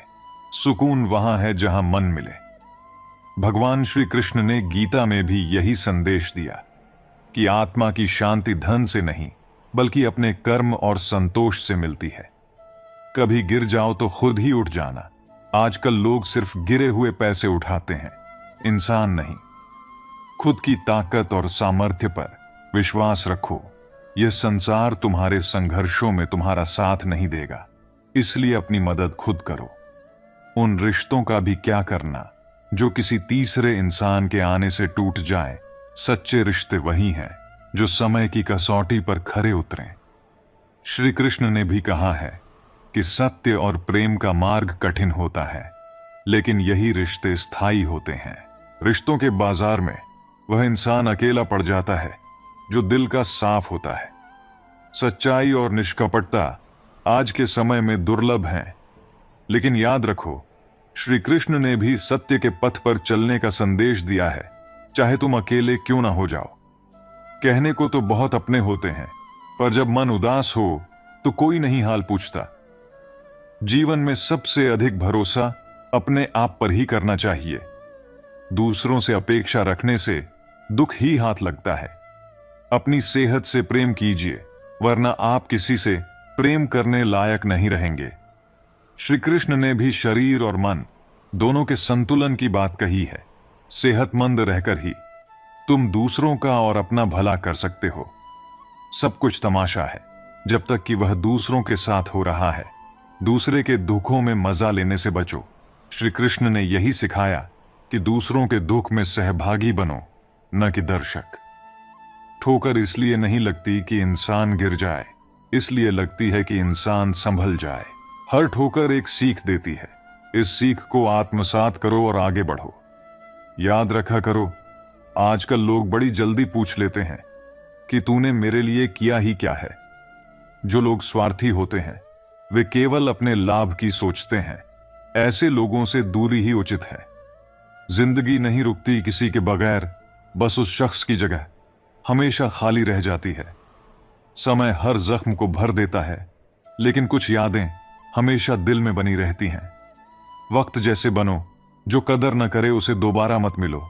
सुकून वहां है जहां मन मिले। भगवान श्री कृष्ण ने गीता में भी यही संदेश दिया कि आत्मा की शांति धन से नहीं, बल्कि अपने कर्म और संतोष से मिलती है। कभी गिर जाओ तो खुद ही उठ जाना। आजकल लोग सिर्फ गिरे हुए पैसे उठाते हैं, इंसान नहीं। खुद की ताकत और सामर्थ्य पर विश्वास रखो। यह संसार तुम्हारे संघर्षों में तुम्हारा साथ नहीं देगा, इसलिए अपनी मदद खुद करो। उन रिश्तों का भी क्या करना जो किसी तीसरे इंसान के आने से टूट जाए। सच्चे रिश्ते वही हैं जो समय की कसौटी पर खरे उतरें। श्री कृष्ण ने भी कहा है कि सत्य और प्रेम का मार्ग कठिन होता है, लेकिन यही रिश्ते स्थायी होते हैं। रिश्तों के बाजार में वह इंसान अकेला पड़ जाता है जो दिल का साफ होता है। सच्चाई और निष्कपटता आज के समय में दुर्लभ हैं, लेकिन याद रखो, श्री कृष्ण ने भी सत्य के पथ पर चलने का संदेश दिया है, चाहे तुम अकेले क्यों ना हो जाओ। कहने को तो बहुत अपने होते हैं, पर जब मन उदास हो तो कोई नहीं हाल पूछता। जीवन में सबसे अधिक भरोसा अपने आप पर ही करना चाहिए। दूसरों से अपेक्षा रखने से दुख ही हाथ लगता है। अपनी सेहत से प्रेम कीजिए, वरना आप किसी से प्रेम करने लायक नहीं रहेंगे। श्री कृष्ण ने भी शरीर और मन दोनों के संतुलन की बात कही है। सेहतमंद रहकर ही तुम दूसरों का और अपना भला कर सकते हो। सब कुछ तमाशा है जब तक कि वह दूसरों के साथ हो रहा है। दूसरे के दुखों में मजा लेने से बचो। श्री कृष्ण ने यही सिखाया कि दूसरों के दुख में सहभागी बनो, न कि दर्शक। ठोकर इसलिए नहीं लगती कि इंसान गिर जाए, इसलिए लगती है कि इंसान संभल जाए। हर ठोकर एक सीख देती है। इस सीख को आत्मसात करो और आगे बढ़ो। याद रखा करो, आजकल लोग बड़ी जल्दी पूछ लेते हैं कि तूने मेरे लिए किया ही क्या है। जो लोग स्वार्थी होते हैं वे केवल अपने लाभ की सोचते हैं। ऐसे लोगों से दूरी ही उचित है। जिंदगी नहीं रुकती किसी के बगैर, बस उस शख्स की जगह हमेशा खाली रह जाती है। समय हर जख्म को भर देता है, लेकिन कुछ यादें हमेशा दिल में बनी रहती हैं। वक्त जैसे बनो, जो कदर न करे उसे दोबारा मत मिलो।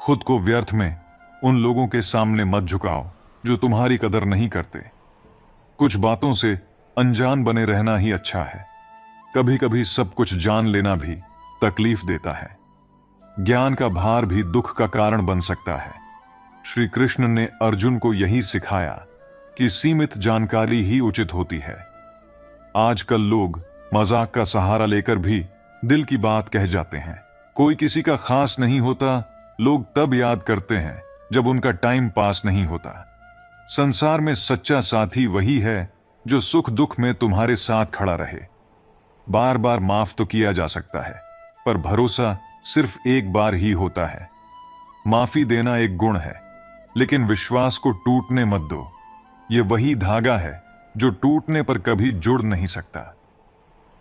खुद को व्यर्थ में उन लोगों के सामने मत झुकाओ जो तुम्हारी कदर नहीं करते। कुछ बातों से अनजान बने रहना ही अच्छा है। कभी कभी सब कुछ जान लेना भी तकलीफ देता है। ज्ञान का भार भी दुख का कारण बन सकता है। श्री कृष्ण ने अर्जुन को यही सिखाया कि सीमित जानकारी ही उचित होती है। आजकल लोग मजाक का सहारा लेकर भी दिल की बात कह जाते हैं। कोई किसी का खास नहीं होता, लोग तब याद करते हैं जब उनका टाइम पास नहीं होता। संसार में सच्चा साथी वही है जो सुख दुख में तुम्हारे साथ खड़ा रहे। बार बार माफ तो किया जा सकता है, पर भरोसा सिर्फ एक बार ही होता है। माफी देना एक गुण है, लेकिन विश्वास को टूटने मत दो। ये वही धागा है जो टूटने पर कभी जुड़ नहीं सकता।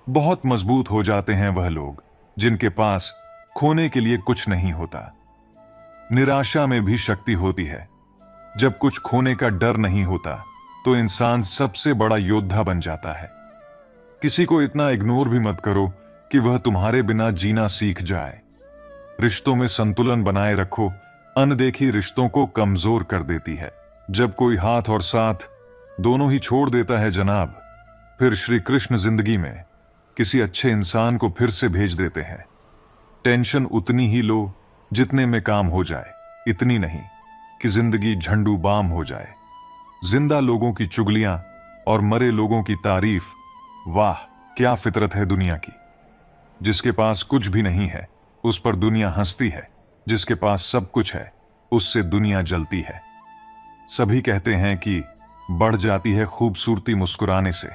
बहुत मजबूत हो जाते हैं वह लोग जिनके पास खोने के लिए कुछ नहीं होता। निराशा में भी शक्ति होती है। जब कुछ खोने का डर नहीं होता तो इंसान सबसे बड़ा योद्धा बन जाता है। किसी को इतना इग्नोर भी मत करो कि वह तुम्हारे बिना जीना सीख जाए। रिश्तों में संतुलन बनाए रखो, अनदेखी रिश्तों को कमजोर कर देती है। जब कोई हाथ और साथ दोनों ही छोड़ देता है जनाब, फिर श्री कृष्ण जिंदगी में किसी अच्छे इंसान को फिर से भेज देते हैं। टेंशन उतनी ही लो जितने में काम हो जाए, इतनी नहीं कि जिंदगी झंडू बाम हो जाए। जिंदा लोगों की चुगलियां और मरे लोगों की तारीफ, वाह क्या फितरत है दुनिया की। जिसके पास कुछ भी नहीं है उस पर दुनिया हंसती है, जिसके पास सब कुछ है उससे दुनिया जलती है। सभी कहते हैं कि बढ़ जाती है खूबसूरती मुस्कुराने से,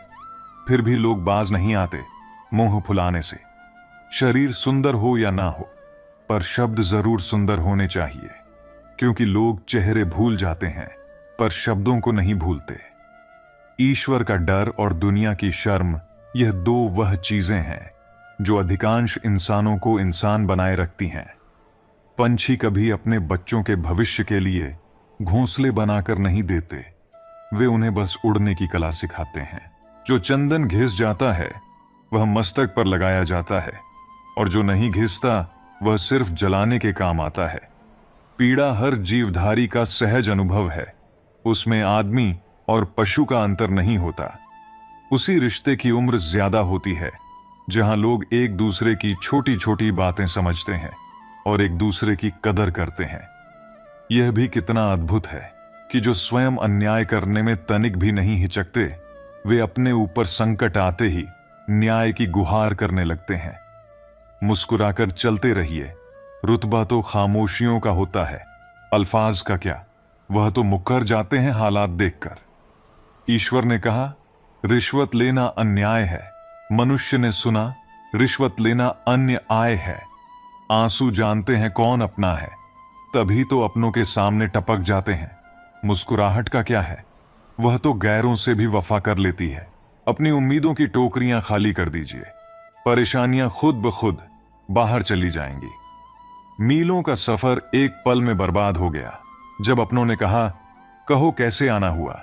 फिर भी लोग बाज नहीं आते मुंह फुलाने से। शरीर सुंदर हो या ना हो, पर शब्द जरूर सुंदर होने चाहिए, क्योंकि लोग चेहरे भूल जाते हैं पर शब्दों को नहीं भूलते। ईश्वर का डर और दुनिया की शर्म, यह दो वह चीजें हैं जो अधिकांश इंसानों को इंसान बनाए रखती हैं। पंछी कभी अपने बच्चों के भविष्य के लिए घोंसले बनाकर नहीं देते, वे उन्हें बस उड़ने की कला सिखाते हैं। जो चंदन घिस जाता है वह मस्तक पर लगाया जाता है, और जो नहीं घिसता वह सिर्फ जलाने के काम आता है। पीड़ा हर जीवधारी का सहज अनुभव है, उसमें आदमी और पशु का अंतर नहीं होता। उसी रिश्ते की उम्र ज्यादा होती है जहां लोग एक दूसरे की छोटी छोटी बातें समझते हैं और एक दूसरे की कदर करते हैं। यह भी कितना अद्भुत है कि जो स्वयं अन्याय करने में तनिक भी नहीं हिचकते, वे अपने ऊपर संकट आते ही न्याय की गुहार करने लगते हैं। मुस्कुराकर चलते रहिए, रुतबा तो खामोशियों का होता है, अल्फाज का क्या, वह तो मुकर जाते हैं हालात देखकर। ईश्वर ने कहा, रिश्वत लेना अन्याय है। मनुष्य ने सुना, रिश्वत लेना अन्य आय है। आंसू जानते हैं कौन अपना है, तभी तो अपनों के सामने टपक जाते हैं। मुस्कुराहट का क्या है, वह तो गैरों से भी वफा कर लेती है। अपनी उम्मीदों की टोकरियां खाली कर दीजिए, परेशानियां खुद ब खुद बाहर चली जाएंगी। मीलों का सफर एक पल में बर्बाद हो गया जब अपनों ने कहा, कहो कैसे आना हुआ।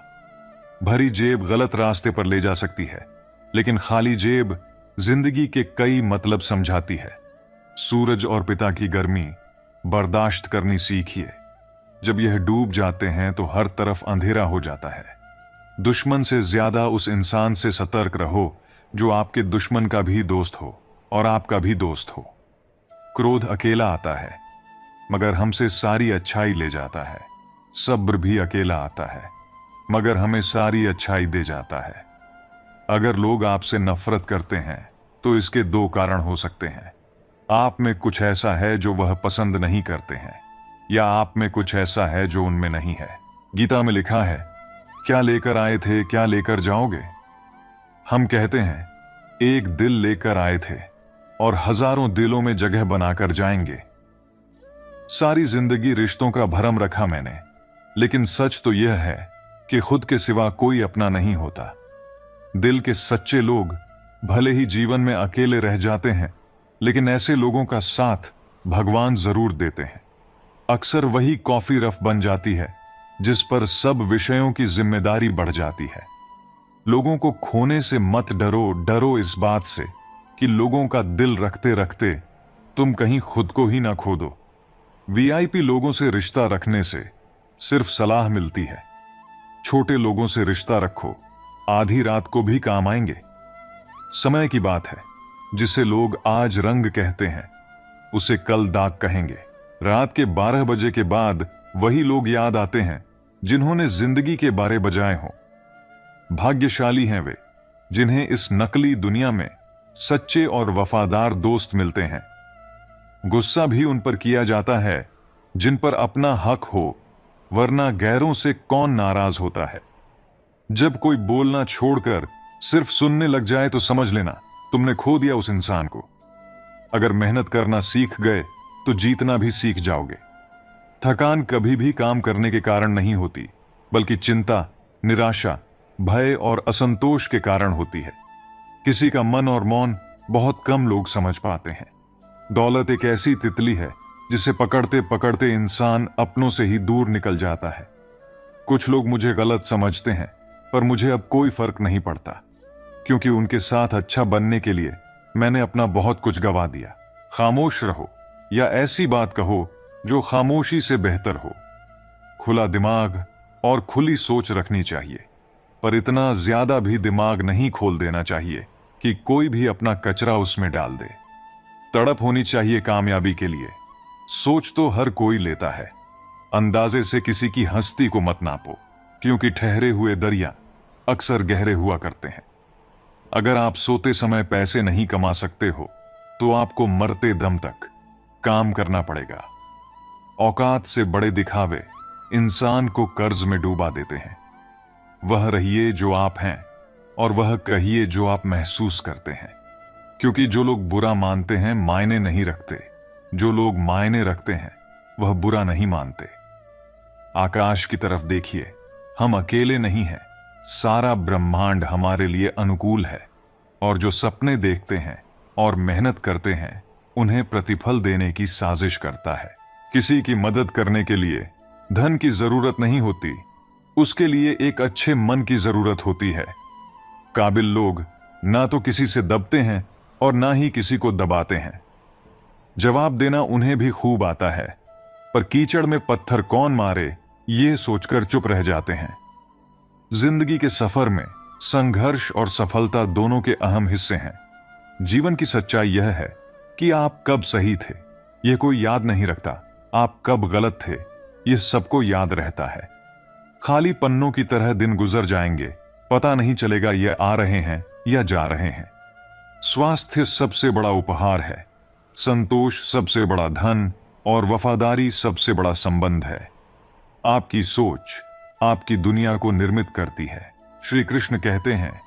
भरी जेब गलत रास्ते पर ले जा सकती है, लेकिन खाली जेब जिंदगी के कई मतलब समझाती है। सूरज और पिता की गर्मी बर्दाश्त करनी सीखिए। जब यह डूब जाते हैं तो हर तरफ अंधेरा हो जाता है। दुश्मन से ज्यादा उस इंसान से सतर्क रहो जो आपके दुश्मन का भी दोस्त हो और आपका भी दोस्त हो। क्रोध अकेला आता है, मगर हमसे सारी अच्छाई ले जाता है। सब्र भी अकेला आता है, मगर हमें सारी अच्छाई दे जाता है। अगर लोग आपसे नफरत करते हैं तो इसके दो कारण हो सकते हैं। आप में कुछ ऐसा है जो वह पसंद नहीं करते हैं, या आप में कुछ ऐसा है जो उनमें नहीं है। गीता में लिखा है, क्या लेकर आए थे क्या लेकर जाओगे। हम कहते हैं, एक दिल लेकर आए थे और हजारों दिलों में जगह बनाकर जाएंगे। सारी जिंदगी रिश्तों का भरम रखा मैंने, लेकिन सच तो यह है कि खुद के सिवा कोई अपना नहीं होता। दिल के सच्चे लोग भले ही जीवन में अकेले रह जाते हैं, लेकिन ऐसे लोगों का साथ भगवान जरूर देते हैं। अक्सर वही कॉफी रफ बन जाती है जिस पर सब विषयों की जिम्मेदारी बढ़ जाती है। लोगों को खोने से मत डरो, डरो इस बात से कि लोगों का दिल रखते रखते तुम कहीं खुद को ही ना खो दो। वीआईपी लोगों से रिश्ता रखने से सिर्फ सलाह मिलती है। छोटे लोगों से रिश्ता रखो, आधी रात को भी काम आएंगे। समय की बात है, जिसे लोग आज रंग कहते हैं उसे कल दाग कहेंगे। रात के 12 बजे के बाद वही लोग याद आते हैं जिन्होंने जिंदगी के बारे बजाए हों। भाग्यशाली हैं वे जिन्हें इस नकली दुनिया में सच्चे और वफादार दोस्त मिलते हैं। गुस्सा भी उन पर किया जाता है जिन पर अपना हक हो, वरना गैरों से कौन नाराज होता है। जब कोई बोलना छोड़कर सिर्फ सुनने लग जाए तो समझ लेना तुमने खो दिया उस इंसान को। अगर मेहनत करना सीख गए तो जीतना भी सीख जाओगे। थकान कभी भी काम करने के कारण नहीं होती, बल्कि चिंता, निराशा, भय और असंतोष के कारण होती है। किसी का मन और मौन बहुत कम लोग समझ पाते हैं। दौलत एक ऐसी तितली है जिसे पकड़ते पकड़ते इंसान अपनों से ही दूर निकल जाता है। कुछ लोग मुझे गलत समझते हैं, पर मुझे अब कोई फर्क नहीं पड़ता, क्योंकि उनके साथ अच्छा बनने के लिए मैंने अपना बहुत कुछ गवा दिया। खामोश रहो या ऐसी बात कहो जो खामोशी से बेहतर हो। खुला दिमाग और खुली सोच रखनी चाहिए, पर इतना ज्यादा भी दिमाग नहीं खोल देना चाहिए कि कोई भी अपना कचरा उसमें डाल दे। तड़प होनी चाहिए कामयाबी के लिए। सोच तो हर कोई लेता है। अंदाजे से किसी की हस्ती को मत नापो, क्योंकि ठहरे हुए दरिया अक्सर गहरे हुआ करते हैं। अगर आप सोते समय पैसे नहीं कमा सकते हो तो आपको मरते दम तक काम करना पड़ेगा। औकात से बड़े दिखावे इंसान को कर्ज में डूबा देते हैं। वह रहिए जो आप हैं और वह कहिए जो आप महसूस करते हैं, क्योंकि जो लोग बुरा मानते हैं मायने नहीं रखते, जो लोग मायने रखते हैं वह बुरा नहीं मानते। आकाश की तरफ देखिए, हम अकेले नहीं हैं, सारा ब्रह्मांड हमारे लिए अनुकूल है। और जो सपने देखते हैं और मेहनत करते हैं उन्हें प्रतिफल देने की साजिश करता है। किसी की मदद करने के लिए धन की जरूरत नहीं होती, उसके लिए एक अच्छे मन की जरूरत होती है। काबिल लोग ना तो किसी से दबते हैं और ना ही किसी को दबाते हैं। जवाब देना उन्हें भी खूब आता है, पर कीचड़ में पत्थर कौन मारे ये सोचकर चुप रह जाते हैं। जिंदगी के सफर में संघर्ष और सफलता दोनों के अहम हिस्से हैं। जीवन की सच्चाई यह है कि आप कब सही थे यह कोई याद नहीं रखता, आप कब गलत थे यह सबको याद रहता है। खाली पन्नों की तरह दिन गुजर जाएंगे, पता नहीं चलेगा ये आ रहे हैं या जा रहे हैं। स्वास्थ्य सबसे बड़ा उपहार है, संतोष सबसे बड़ा धन और वफादारी सबसे बड़ा संबंध है। आपकी सोच आपकी दुनिया को निर्मित करती है। श्री कृष्ण कहते हैं,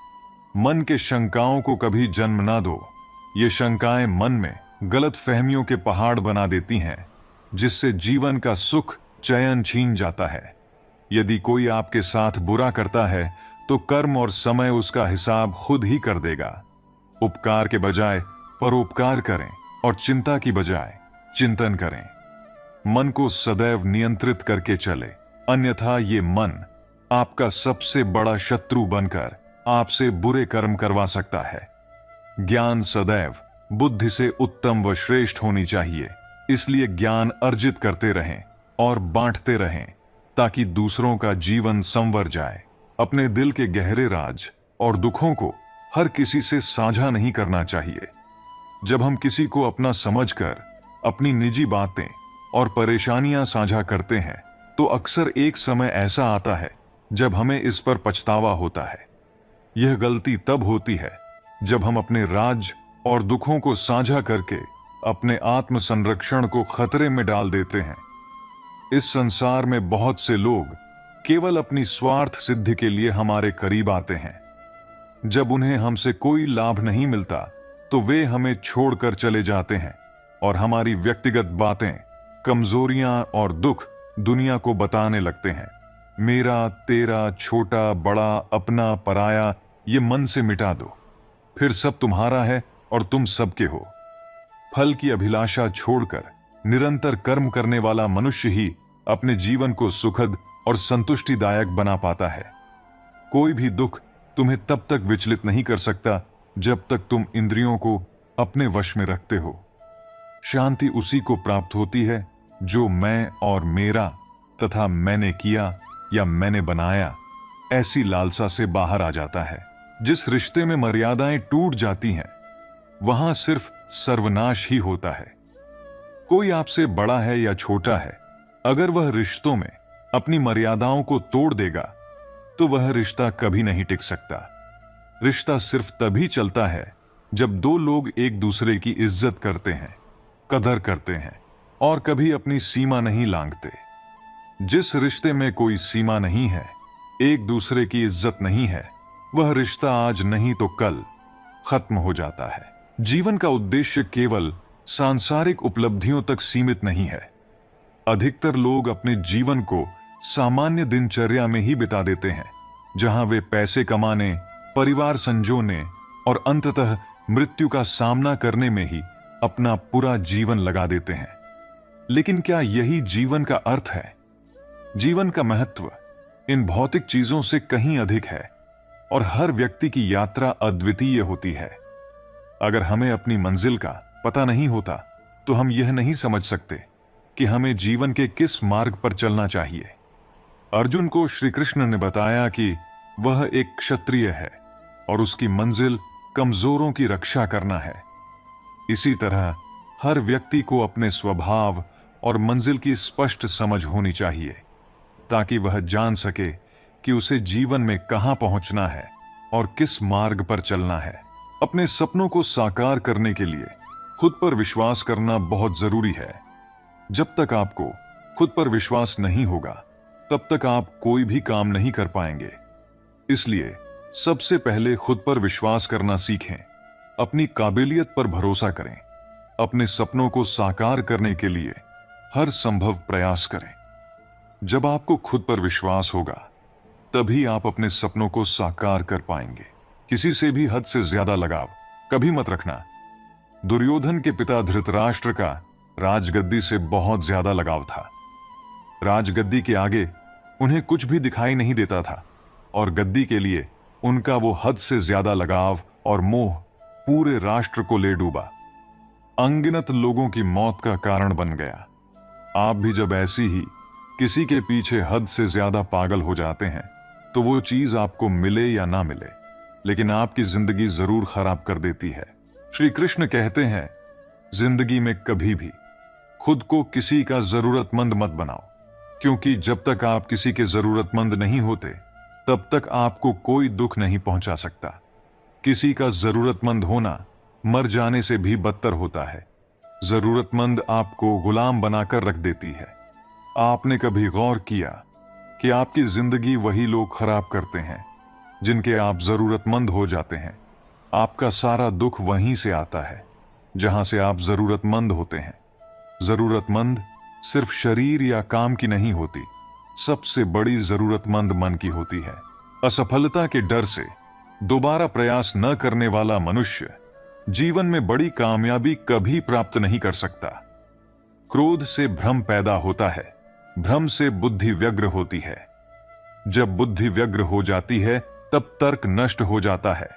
मन के शंकाओं को कभी जन्म ना दो, ये शंकाएं मन में गलत फहमियों के पहाड़ बना देती हैं, जिससे जीवन का सुख चैन छीन जाता है। यदि कोई आपके साथ बुरा करता है तो कर्म और समय उसका हिसाब खुद ही कर देगा। उपकार के बजाय परोपकार करें और चिंता की बजाय चिंतन करें। मन को सदैव नियंत्रित करके चले, अन्यथा ये मन आपका सबसे बड़ा शत्रु बनकर आपसे बुरे कर्म करवा सकता है। ज्ञान सदैव बुद्धि से उत्तम व श्रेष्ठ होनी चाहिए, इसलिए ज्ञान अर्जित करते रहें और बांटते रहें ताकि दूसरों का जीवन संवर जाए। अपने दिल के गहरे राज और दुखों को हर किसी से साझा नहीं करना चाहिए। जब हम किसी को अपना समझकर अपनी निजी बातें और परेशानियां साझा करते हैं तो अक्सर एक समय ऐसा आता है जब हमें इस पर पछतावा होता है। यह गलती तब होती है जब हम अपने राज और दुखों को साझा करके अपने आत्म संरक्षण को खतरे में डाल देते हैं। इस संसार में बहुत से लोग केवल अपनी स्वार्थ सिद्धि के लिए हमारे करीब आते हैं। जब उन्हें हमसे कोई लाभ नहीं मिलता तो वे हमें छोड़कर चले जाते हैं और हमारी व्यक्तिगत बातें, कमजोरियां और दुख दुनिया को बताने लगते हैं। मेरा, तेरा, छोटा, बड़ा, अपना, पराया, ये मन से मिटा दो, फिर सब तुम्हारा है और तुम सबके हो। फल की अभिलाषा छोड़कर निरंतर कर्म करने वाला मनुष्य ही अपने जीवन को सुखद और संतुष्टिदायक बना पाता है। कोई भी दुख तुम्हें तब तक विचलित नहीं कर सकता जब तक तुम इंद्रियों को अपने वश में रखते हो। शांति उसी को प्राप्त होती है जो मैं और मेरा तथा मैंने किया या मैंने बनाया ऐसी लालसा से बाहर आ जाता है। जिस रिश्ते में मर्यादाएं टूट जाती हैं वहां सिर्फ सर्वनाश ही होता है। कोई आपसे बड़ा है या छोटा है, अगर वह रिश्तों में अपनी मर्यादाओं को तोड़ देगा तो वह रिश्ता कभी नहीं टिक सकता। रिश्ता सिर्फ तभी चलता है जब दो लोग एक दूसरे की इज्जत करते हैं, कदर करते हैं और कभी अपनी सीमा नहीं लांघते। जिस रिश्ते में कोई सीमा नहीं है, एक दूसरे की इज्जत नहीं है, वह रिश्ता आज नहीं तो कल खत्म हो जाता है। जीवन का उद्देश्य केवल सांसारिक उपलब्धियों तक सीमित नहीं है। अधिकतर लोग अपने जीवन को सामान्य दिनचर्या में ही बिता देते हैं, जहां वे पैसे कमाने, परिवार संजोने और अंततः मृत्यु का सामना करने में ही अपना पूरा जीवन लगा देते हैं। लेकिन क्या यही जीवन का अर्थ है? जीवन का महत्व इन भौतिक चीजों से कहीं अधिक है और हर व्यक्ति की यात्रा अद्वितीय होती है। अगर हमें अपनी मंजिल का पता नहीं होता तो हम यह नहीं समझ सकते कि हमें जीवन के किस मार्ग पर चलना चाहिए। अर्जुन को श्री कृष्ण ने बताया कि वह एक क्षत्रिय है और उसकी मंजिल कमजोरों की रक्षा करना है। इसी तरह हर व्यक्ति को अपने स्वभाव और मंजिल की स्पष्ट समझ होनी चाहिए ताकि वह जान सके कि उसे जीवन में कहां पहुंचना है और किस मार्ग पर चलना है। अपने सपनों को साकार करने के लिए खुद पर विश्वास करना बहुत जरूरी है। जब तक आपको खुद पर विश्वास नहीं होगा तब तक आप कोई भी काम नहीं कर पाएंगे। इसलिए सबसे पहले खुद पर विश्वास करना सीखें, अपनी काबिलियत पर भरोसा करें, अपने सपनों को साकार करने के लिए हर संभव प्रयास करें। जब आपको खुद पर विश्वास होगा तभी आप अपने सपनों को साकार कर पाएंगे। किसी से भी हद से ज्यादा लगाव कभी मत रखना। दुर्योधन के पिता धृतराष्ट्र का राजगद्दी से बहुत ज्यादा लगाव था। राजगद्दी के आगे उन्हें कुछ भी दिखाई नहीं देता था और गद्दी के लिए उनका वो हद से ज्यादा लगाव और मोह पूरे राष्ट्र को ले डूबा, अनगिनत लोगों की मौत का कारण बन गया। आप भी जब ऐसी ही किसी के पीछे हद से ज्यादा पागल हो जाते हैं तो वो चीज आपको मिले या ना मिले, लेकिन आपकी जिंदगी जरूर खराब कर देती है। श्री कृष्ण कहते हैं, जिंदगी में कभी भी खुद को किसी का जरूरतमंद मत बनाओ, क्योंकि जब तक आप किसी के जरूरतमंद नहीं होते तब तक आपको कोई दुख नहीं पहुंचा सकता। किसी का जरूरतमंद होना मर जाने से भी बदतर होता है। जरूरतमंद आपको गुलाम बनाकर रख देती है। आपने कभी गौर किया कि आपकी जिंदगी वही लोग खराब करते हैं जिनके आप जरूरतमंद हो जाते हैं। आपका सारा दुख वहीं से आता है जहां से आप जरूरतमंद होते हैं। जरूरतमंद सिर्फ शरीर या काम की नहीं होती, सबसे बड़ी जरूरतमंद मन की होती है। असफलता के डर से दोबारा प्रयास न करने वाला मनुष्य जीवन में बड़ी कामयाबी कभी प्राप्त नहीं कर सकता। क्रोध से भ्रम पैदा होता है, भ्रम से बुद्धि व्यग्र होती है। जब बुद्धि व्यग्र हो जाती है तब तर्क नष्ट हो जाता है,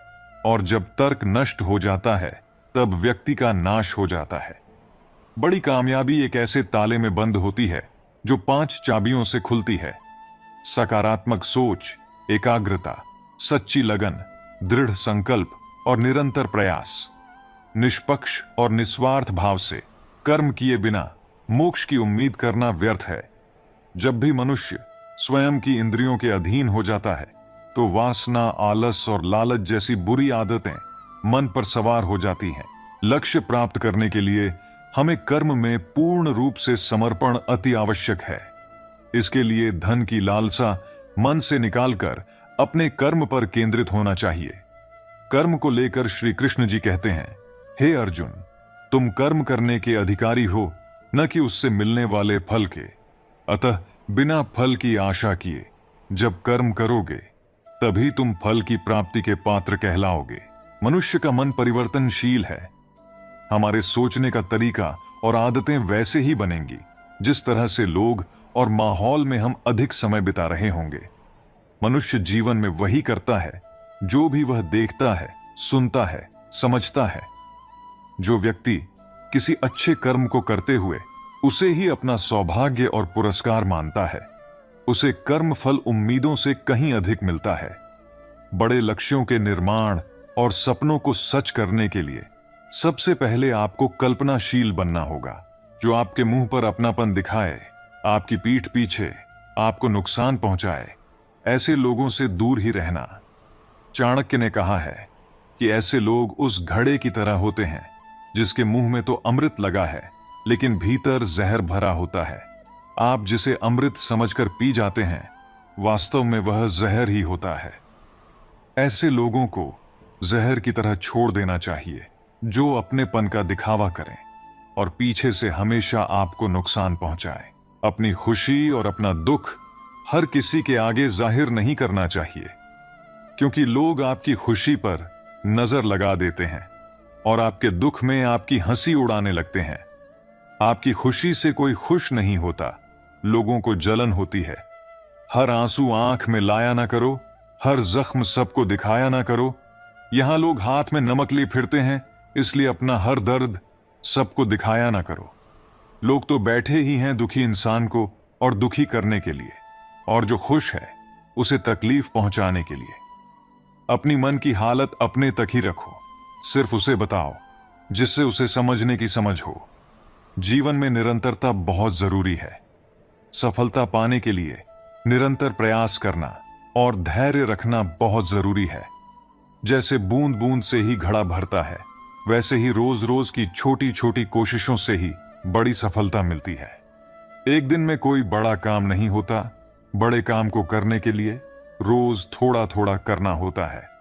और जब तर्क नष्ट हो जाता है तब व्यक्ति का नाश हो जाता है। बड़ी कामयाबी एक ऐसे ताले में बंद होती है जो 5 चाबियों से खुलती है। सकारात्मक सोच, एकाग्रता, सच्ची लगन, दृढ़ संकल्प और निरंतर प्रयास। निष्पक्ष और निस्वार्थ भाव से कर्म किए बिना मोक्ष की उम्मीद करना व्यर्थ है। जब भी मनुष्य स्वयं की इंद्रियों के अधीन हो जाता है तो वासना, आलस और लालच जैसी बुरी आदतें मन पर सवार हो जाती हैं। लक्ष्य प्राप्त करने के लिए हमें कर्म में पूर्ण रूप से समर्पण अति आवश्यक है। इसके लिए धन की लालसा मन से निकालकर अपने कर्म पर केंद्रित होना चाहिए। कर्म को लेकर श्री कृष्ण जी कहते हैं, हे अर्जुन, तुम कर्म करने के अधिकारी हो, न कि उससे मिलने वाले फल के। अतः बिना फल की आशा किए जब कर्म करोगे तभी तुम फल की प्राप्ति के पात्र कहलाओगे। मनुष्य का मन परिवर्तनशील है। हमारे सोचने का तरीका और आदतें वैसे ही बनेंगी जिस तरह से लोग और माहौल में हम अधिक समय बिता रहे होंगे। मनुष्य जीवन में वही करता है जो भी वह देखता है, सुनता है, समझता है। जो व्यक्ति किसी अच्छे कर्म को करते हुए उसे ही अपना सौभाग्य और पुरस्कार मानता है, उसे कर्म फल उम्मीदों से कहीं अधिक मिलता है। बड़े लक्ष्यों के निर्माण और सपनों को सच करने के लिए सबसे पहले आपको कल्पनाशील बनना होगा। जो आपके मुंह पर अपनापन दिखाए, आपकी पीठ पीछे आपको नुकसान पहुंचाए, ऐसे लोगों से दूर ही रहना। चाणक्य ने कहा है कि ऐसे लोग उस घड़े की तरह होते हैं जिसके मुंह में तो अमृत लगा है लेकिन भीतर जहर भरा होता है। आप जिसे अमृत समझकर पी जाते हैं, वास्तव में वह जहर ही होता है। ऐसे लोगों को जहर की तरह छोड़ देना चाहिए जो अपनेपन का दिखावा करें और पीछे से हमेशा आपको नुकसान पहुंचाए। अपनी खुशी और अपना दुख हर किसी के आगे जाहिर नहीं करना चाहिए, क्योंकि लोग आपकी खुशी पर नजर लगा देते हैं और आपके दुख में आपकी हंसी उड़ाने लगते हैं। आपकी खुशी से कोई खुश नहीं होता, लोगों को जलन होती है। हर आंसू आंख में लाया ना करो, हर जख्म सबको दिखाया ना करो। यहां लोग हाथ में नमक लिए फिरते हैं, इसलिए अपना हर दर्द सबको दिखाया ना करो। लोग तो बैठे ही हैं दुखी इंसान को और दुखी करने के लिए, और जो खुश है उसे तकलीफ पहुंचाने के लिए। अपनी मन की हालत अपने तक ही रखो, सिर्फ उसे बताओ जिससे उसे समझने की समझ हो। जीवन में निरंतरता बहुत जरूरी है। सफलता पाने के लिए निरंतर प्रयास करना और धैर्य रखना बहुत जरूरी है। जैसे बूंद बूंद से ही घड़ा भरता है, वैसे ही रोज रोज की छोटी छोटी कोशिशों से ही बड़ी सफलता मिलती है। एक दिन में कोई बड़ा काम नहीं होता। बड़े काम को करने के लिए रोज थोड़ा थोड़ा करना होता है।